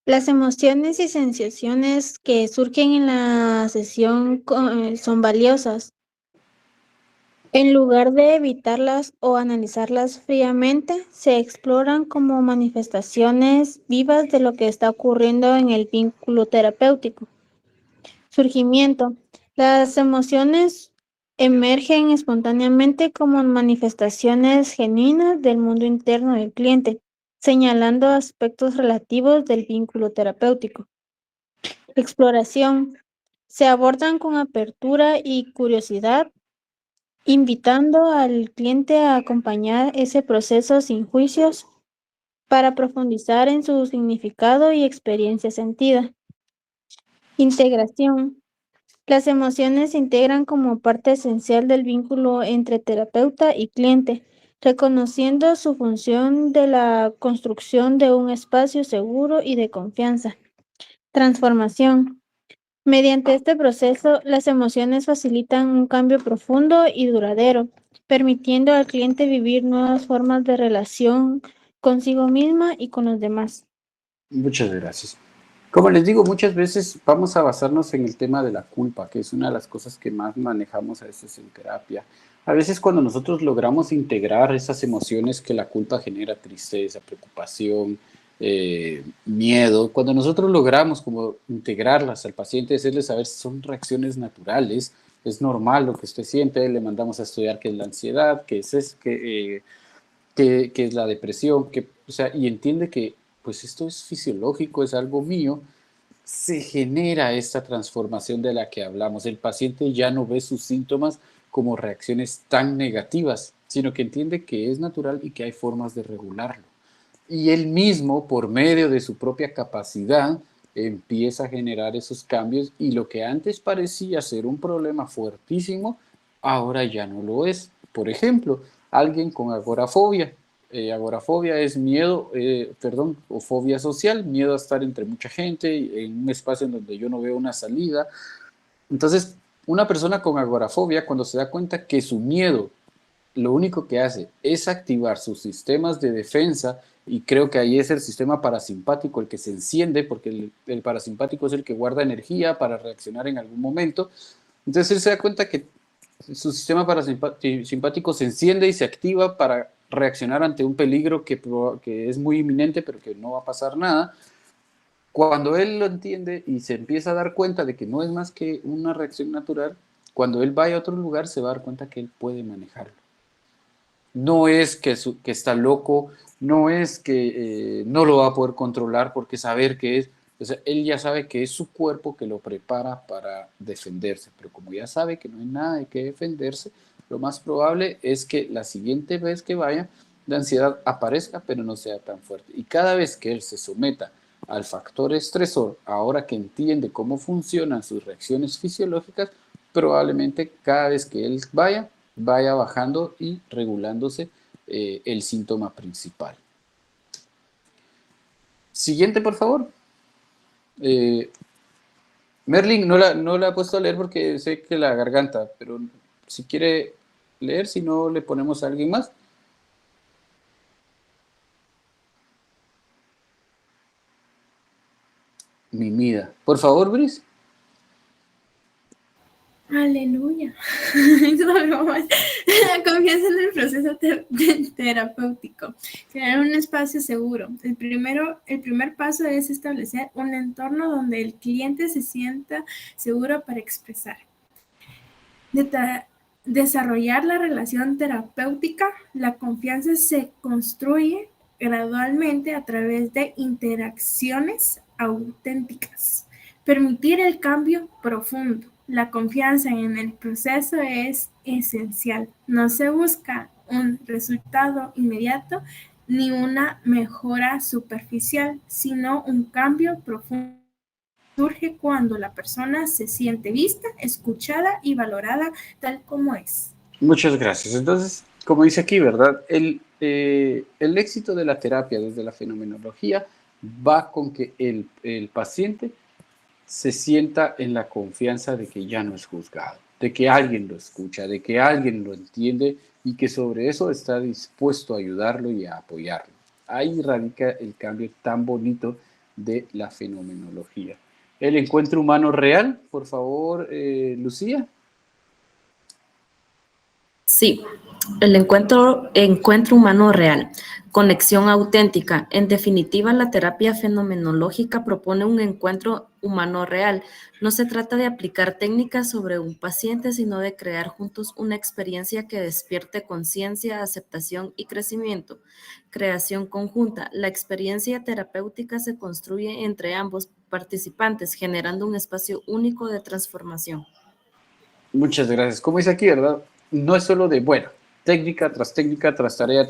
Las emociones y sensaciones que surgen en la sesión son valiosas. En lugar de evitarlas o analizarlas fríamente, se exploran como manifestaciones vivas de lo que está ocurriendo en el vínculo terapéutico. Surgimiento. Las emociones emergen espontáneamente como manifestaciones genuinas del mundo interno del cliente, señalando aspectos relativos del vínculo terapéutico. Exploración. Se abordan con apertura y curiosidad, invitando al cliente a acompañar ese proceso sin juicios para profundizar en su significado y experiencia sentida. Integración. Las emociones se integran como parte esencial del vínculo entre terapeuta y cliente, reconociendo su función de la construcción de un espacio seguro y de confianza. Transformación. Mediante este proceso, las emociones facilitan un cambio profundo y duradero, permitiendo al cliente vivir nuevas formas de relación consigo misma y con los demás. Muchas gracias. Como les digo, muchas veces vamos a basarnos en el tema de la culpa, que es una de las cosas que más manejamos a veces en terapia. A veces cuando nosotros logramos integrar esas emociones que la culpa genera, tristeza, preocupación, miedo, cuando nosotros logramos como integrarlas al paciente, decirle saber si son reacciones naturales, es normal lo que usted siente, le mandamos a estudiar qué es la ansiedad, qué es la depresión, o sea, y entiende que pues esto es fisiológico, es algo mío, se genera esta transformación de la que hablamos. El paciente ya no ve sus síntomas como reacciones tan negativas, sino que entiende que es natural y que hay formas de regularlo. Y él mismo, por medio de su propia capacidad, empieza a generar esos cambios y lo que antes parecía ser un problema fuertísimo, ahora ya no lo es. Por ejemplo, alguien con agorafobia. Agorafobia es miedo, o fobia social, miedo a estar entre mucha gente, en un espacio en donde yo no veo una salida. Entonces, una persona con agorafobia, cuando se da cuenta que su miedo lo único que hace es activar sus sistemas de defensa, y creo que ahí es el sistema parasimpático el que se enciende, porque el parasimpático es el que guarda energía para reaccionar en algún momento. Entonces él se da cuenta que su sistema parasimpático se enciende y se activa para reaccionar ante un peligro que es muy inminente, pero que no va a pasar nada. Cuando él lo entiende y se empieza a dar cuenta de que no es más que una reacción natural, cuando él vaya a otro lugar se va a dar cuenta que él puede manejarlo. No es que está loco, no es que no lo va a poder controlar, porque saber que es, o sea, él ya sabe que es su cuerpo que lo prepara para defenderse, pero como ya sabe que no hay nada de qué defenderse, lo más probable es que la siguiente vez que vaya, la ansiedad aparezca, pero no sea tan fuerte. Y cada vez que él se someta al factor estresor, ahora que entiende cómo funcionan sus reacciones fisiológicas, probablemente cada vez que él vaya bajando y regulándose el síntoma principal. Siguiente, por favor. Merlin, no la he puesto a leer porque sé que la garganta, pero si quiere leer, si no, le ponemos a alguien más. Mimida. Por favor, Brice. Aleluya. La confianza en el proceso terapéutico. Crear un espacio seguro. El primer paso es establecer un entorno donde el cliente se sienta seguro para expresar. desarrollar la relación terapéutica, la confianza se construye gradualmente a través de interacciones auténticas. Permitir el cambio profundo. La confianza en el proceso es esencial. No se busca un resultado inmediato ni una mejora superficial, sino un cambio profundo. Surge cuando la persona se siente vista, escuchada y valorada tal como es. Muchas gracias. Entonces, como dice aquí, ¿verdad? El éxito de la terapia desde la fenomenología va con que el paciente se sienta en la confianza de que ya no es juzgado, de que alguien lo escucha, de que alguien lo entiende y que sobre eso está dispuesto a ayudarlo y a apoyarlo. Ahí radica el cambio tan bonito de la fenomenología. El encuentro humano real, por favor, Lucía. Sí, el encuentro humano real, conexión auténtica. En definitiva, la terapia fenomenológica propone un encuentro humano real. No se trata de aplicar técnicas sobre un paciente, sino de crear juntos una experiencia que despierte conciencia, aceptación y crecimiento. Creación conjunta. La experiencia terapéutica se construye entre ambos participantes, generando un espacio único de transformación. Muchas gracias. Como dice aquí, ¿verdad? No es solo de, bueno, técnica, tras tarea,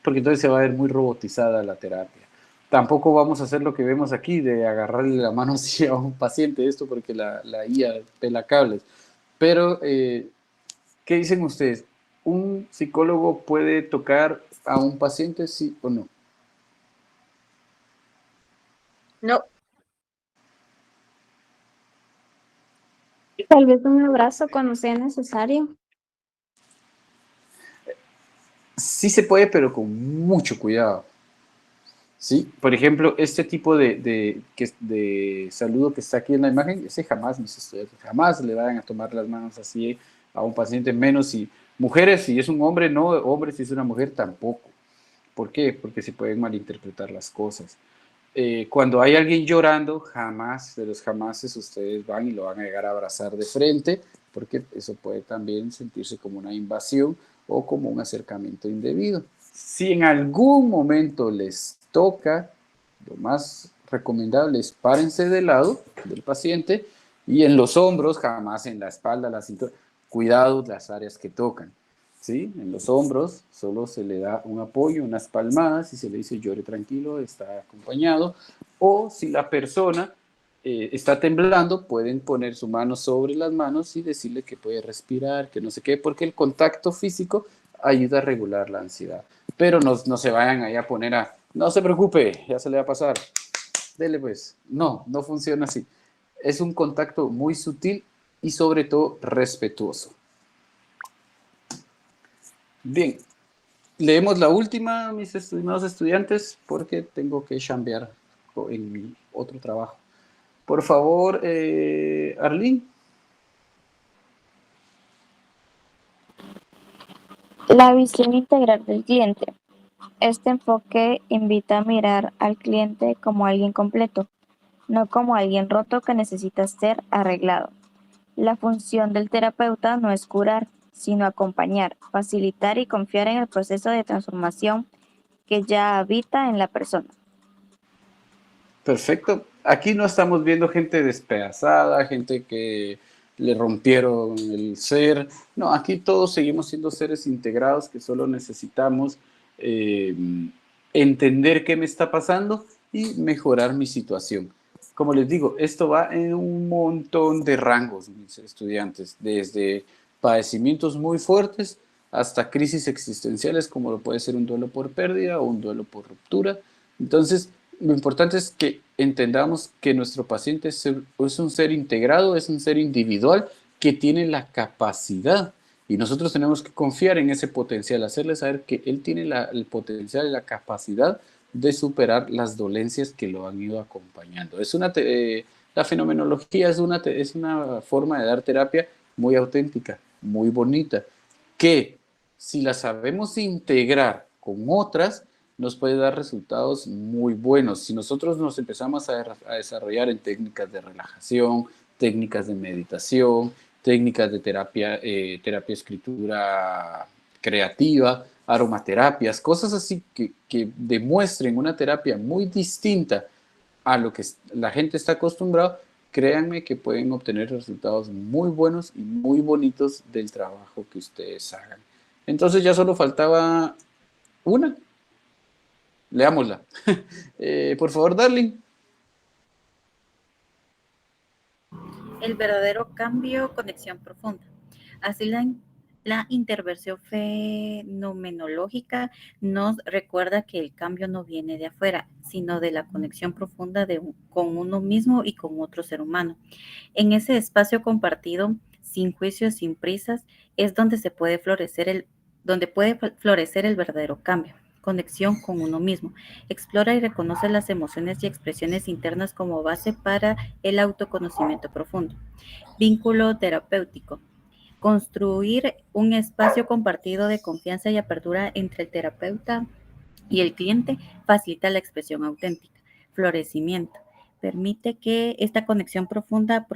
porque entonces se va a ver muy robotizada la terapia. Tampoco vamos a hacer lo que vemos aquí, de agarrarle la mano así a un paciente, esto porque la IA pela cables. Pero, ¿qué dicen ustedes? ¿Un psicólogo puede tocar a un paciente, sí o no? No. Tal vez un abrazo cuando sea necesario. Sí se puede, pero con mucho cuidado. ¿Sí? Por ejemplo, este tipo de saludo que está aquí en la imagen, ese jamás mis estudiantes, jamás le vayan a tomar las manos así a un paciente, menos si mujeres, si es un hombre, no, hombres, si es una mujer, tampoco. ¿Por qué? Porque se pueden malinterpretar las cosas. Cuando hay alguien llorando, jamás, de los jamases, ustedes van y lo van a llegar a abrazar de frente, porque eso puede también sentirse como una invasión o como un acercamiento indebido. Si en algún momento les toca, lo más recomendable es párense del lado del paciente y en los hombros, jamás en la espalda, la cintura, cuidado las áreas que tocan. ¿Sí? En los hombros solo se le da un apoyo, unas palmadas y se le dice llore tranquilo, está acompañado. O si la persona está temblando, pueden poner su mano sobre las manos y decirle que puede respirar, que no sé qué, porque el contacto físico ayuda a regular la ansiedad. Pero no se vayan ahí a poner a, no se preocupe, ya se le va a pasar, dele pues. No, no funciona así. Es un contacto muy sutil y sobre todo respetuoso. Bien, leemos la última, mis estimados estudiantes, porque tengo que chambear en mi otro trabajo. Por favor, Arlene. La visión integral del cliente. Este enfoque invita a mirar al cliente como alguien completo, no como alguien roto que necesita ser arreglado. La función del terapeuta no es curar, sino acompañar, facilitar y confiar en el proceso de transformación que ya habita en la persona. Perfecto. Aquí no estamos viendo gente despedazada, gente que le rompieron el ser. No, aquí todos seguimos siendo seres integrados que solo necesitamos entender qué me está pasando y mejorar mi situación. Como les digo, esto va en un montón de rangos, mis estudiantes, desde padecimientos muy fuertes hasta crisis existenciales, como lo puede ser un duelo por pérdida o un duelo por ruptura. Entonces, lo importante es que entendamos que nuestro paciente es un ser integrado, es un ser individual que tiene la capacidad y nosotros tenemos que confiar en ese potencial, hacerle saber que él tiene el potencial y la capacidad de superar las dolencias que lo han ido acompañando. La fenomenología es una forma de dar terapia muy auténtica, muy bonita, que si la sabemos integrar con otras, nos puede dar resultados muy buenos. Si nosotros nos empezamos a desarrollar en técnicas de relajación, técnicas de meditación, técnicas de terapia, terapia escritura creativa, aromaterapias, cosas así que demuestren una terapia muy distinta a lo que la gente está acostumbrada, créanme que pueden obtener resultados muy buenos y muy bonitos del trabajo que ustedes hagan. Entonces ya solo faltaba una. Leámosla. Por favor, Darling. El verdadero cambio, conexión profunda. Así la intervención fenomenológica nos recuerda que el cambio no viene de afuera, sino de la conexión profunda con uno mismo y con otro ser humano. En ese espacio compartido, sin juicios, sin prisas, es donde puede florecer el verdadero cambio. Conexión con uno mismo. Explora y reconoce las emociones y expresiones internas como base para el autoconocimiento profundo. Vínculo terapéutico. Construir un espacio compartido de confianza y apertura entre el terapeuta y el cliente facilita la expresión auténtica. Florecimiento. Permite que esta conexión profunda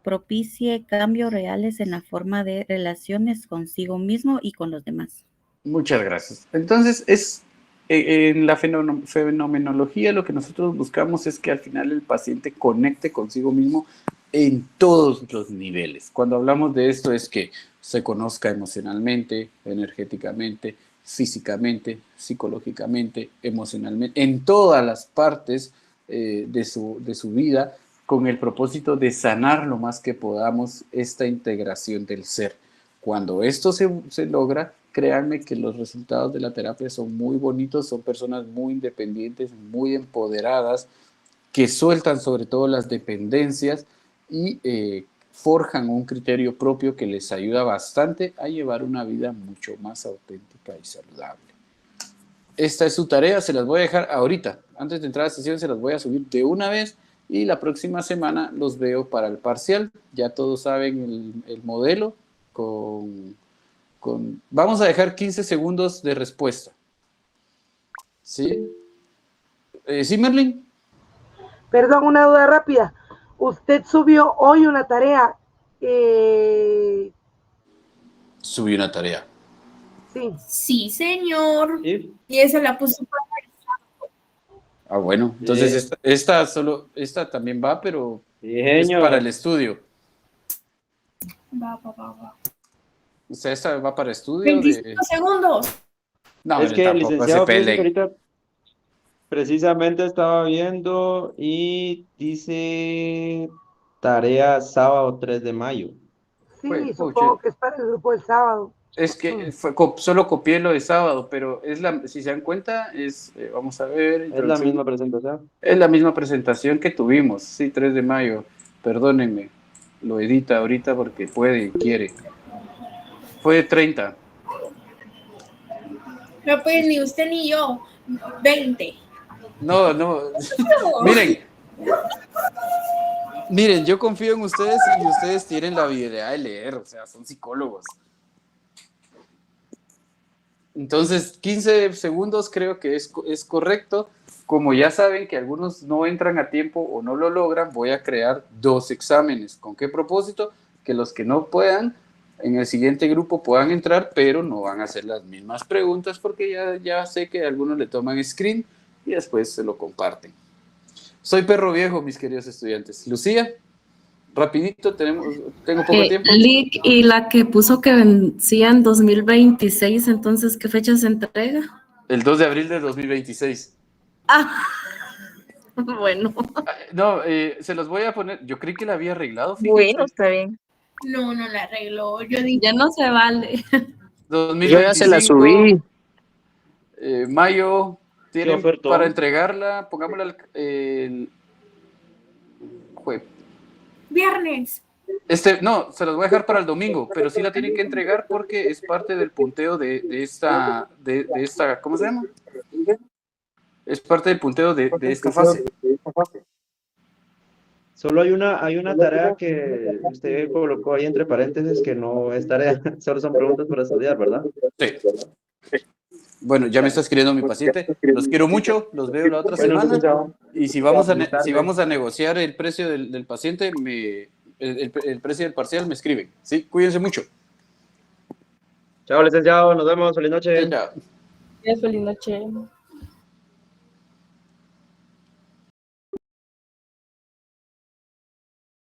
propicie cambios reales en la forma de relaciones consigo mismo y con los demás. Muchas gracias. Entonces, en la fenomenología lo que nosotros buscamos es que al final el paciente conecte consigo mismo en todos los niveles. Cuando hablamos de esto es que se conozca emocionalmente, energéticamente, físicamente, psicológicamente, emocionalmente, en todas las partes de su vida, con el propósito de sanar lo más que podamos esta integración del ser. Cuando esto se logra, créanme que los resultados de la terapia son muy bonitos, son personas muy independientes, muy empoderadas, que sueltan sobre todo las dependencias y forjan un criterio propio que les ayuda bastante a llevar una vida mucho más auténtica y saludable. Esta es su tarea, se las voy a dejar ahorita. Antes de entrar a la sesión se las voy a subir de una vez y la próxima semana los veo para el parcial. Ya todos saben el modelo vamos a dejar 15 segundos de respuesta. ¿Sí? ¿Sí, Merlin? Perdón, una duda rápida. Usted subió hoy una tarea. Subí una tarea. Sí. Sí, señor. ¿Sí? Y esa la puso para Ah, bueno. Entonces esta también va, pero Sí, es señor. para el estudio. Va. O sea, esta va para estudio. 25 segundos. No, Es pero que, tampoco se licenciado, fíjese que peleen. ahorita precisamente estaba viendo y dice tarea sábado 3 de mayo. Sí, Pues, supongo puche, que es para el grupo del sábado. es que solo copié lo de sábado, pero si se dan cuenta, vamos a ver. Es la misma presentación. Es la misma presentación que tuvimos, sí, 3 de mayo. Perdónenme, lo edita ahorita porque puede y quiere. Fue 30. No, pues ni usted ni yo. 20. No. Miren, yo confío en ustedes y ustedes tienen la habilidad de leer, o sea, son psicólogos. Entonces, 15 segundos creo que es correcto. Como ya saben que algunos no entran a tiempo o no lo logran, voy a crear 2 exámenes. ¿Con qué propósito? Que los que no puedan, en el siguiente grupo puedan entrar, pero no van a hacer las mismas preguntas porque ya sé que algunos le toman screen y después se lo comparten. Soy perro viejo, mis queridos estudiantes. Lucía, rapidito, tengo poco tiempo. Lick, y la que puso que vencía en 2026, entonces, ¿qué fecha se entrega? El 2 de abril de 2026. Ah, bueno. No, se los voy a poner. Yo creí que la había arreglado. Fíjense. Bueno, está bien. No la arregló. Yo dije, Ya no se vale. 2025, Yo ya se la subí. Mayo, tienen ofertón. para entregarla, pongámosla el jueves. viernes. No, se los voy a dejar para el domingo, pero sí la tienen que entregar porque es parte del punteo de esta, ¿cómo se llama? Es parte del punteo de esta fase. Solo hay una tarea que usted colocó ahí entre paréntesis que no es tarea, solo son preguntas para estudiar, ¿verdad? Sí. Bueno, ya me está escribiendo mi paciente. Los quiero mucho, los veo la otra semana. Y si vamos a negociar el precio del paciente, el precio del parcial, me escriben. Sí, cuídense mucho. Chao, licenciado, nos vemos, feliz noche. Chao. Feliz noche.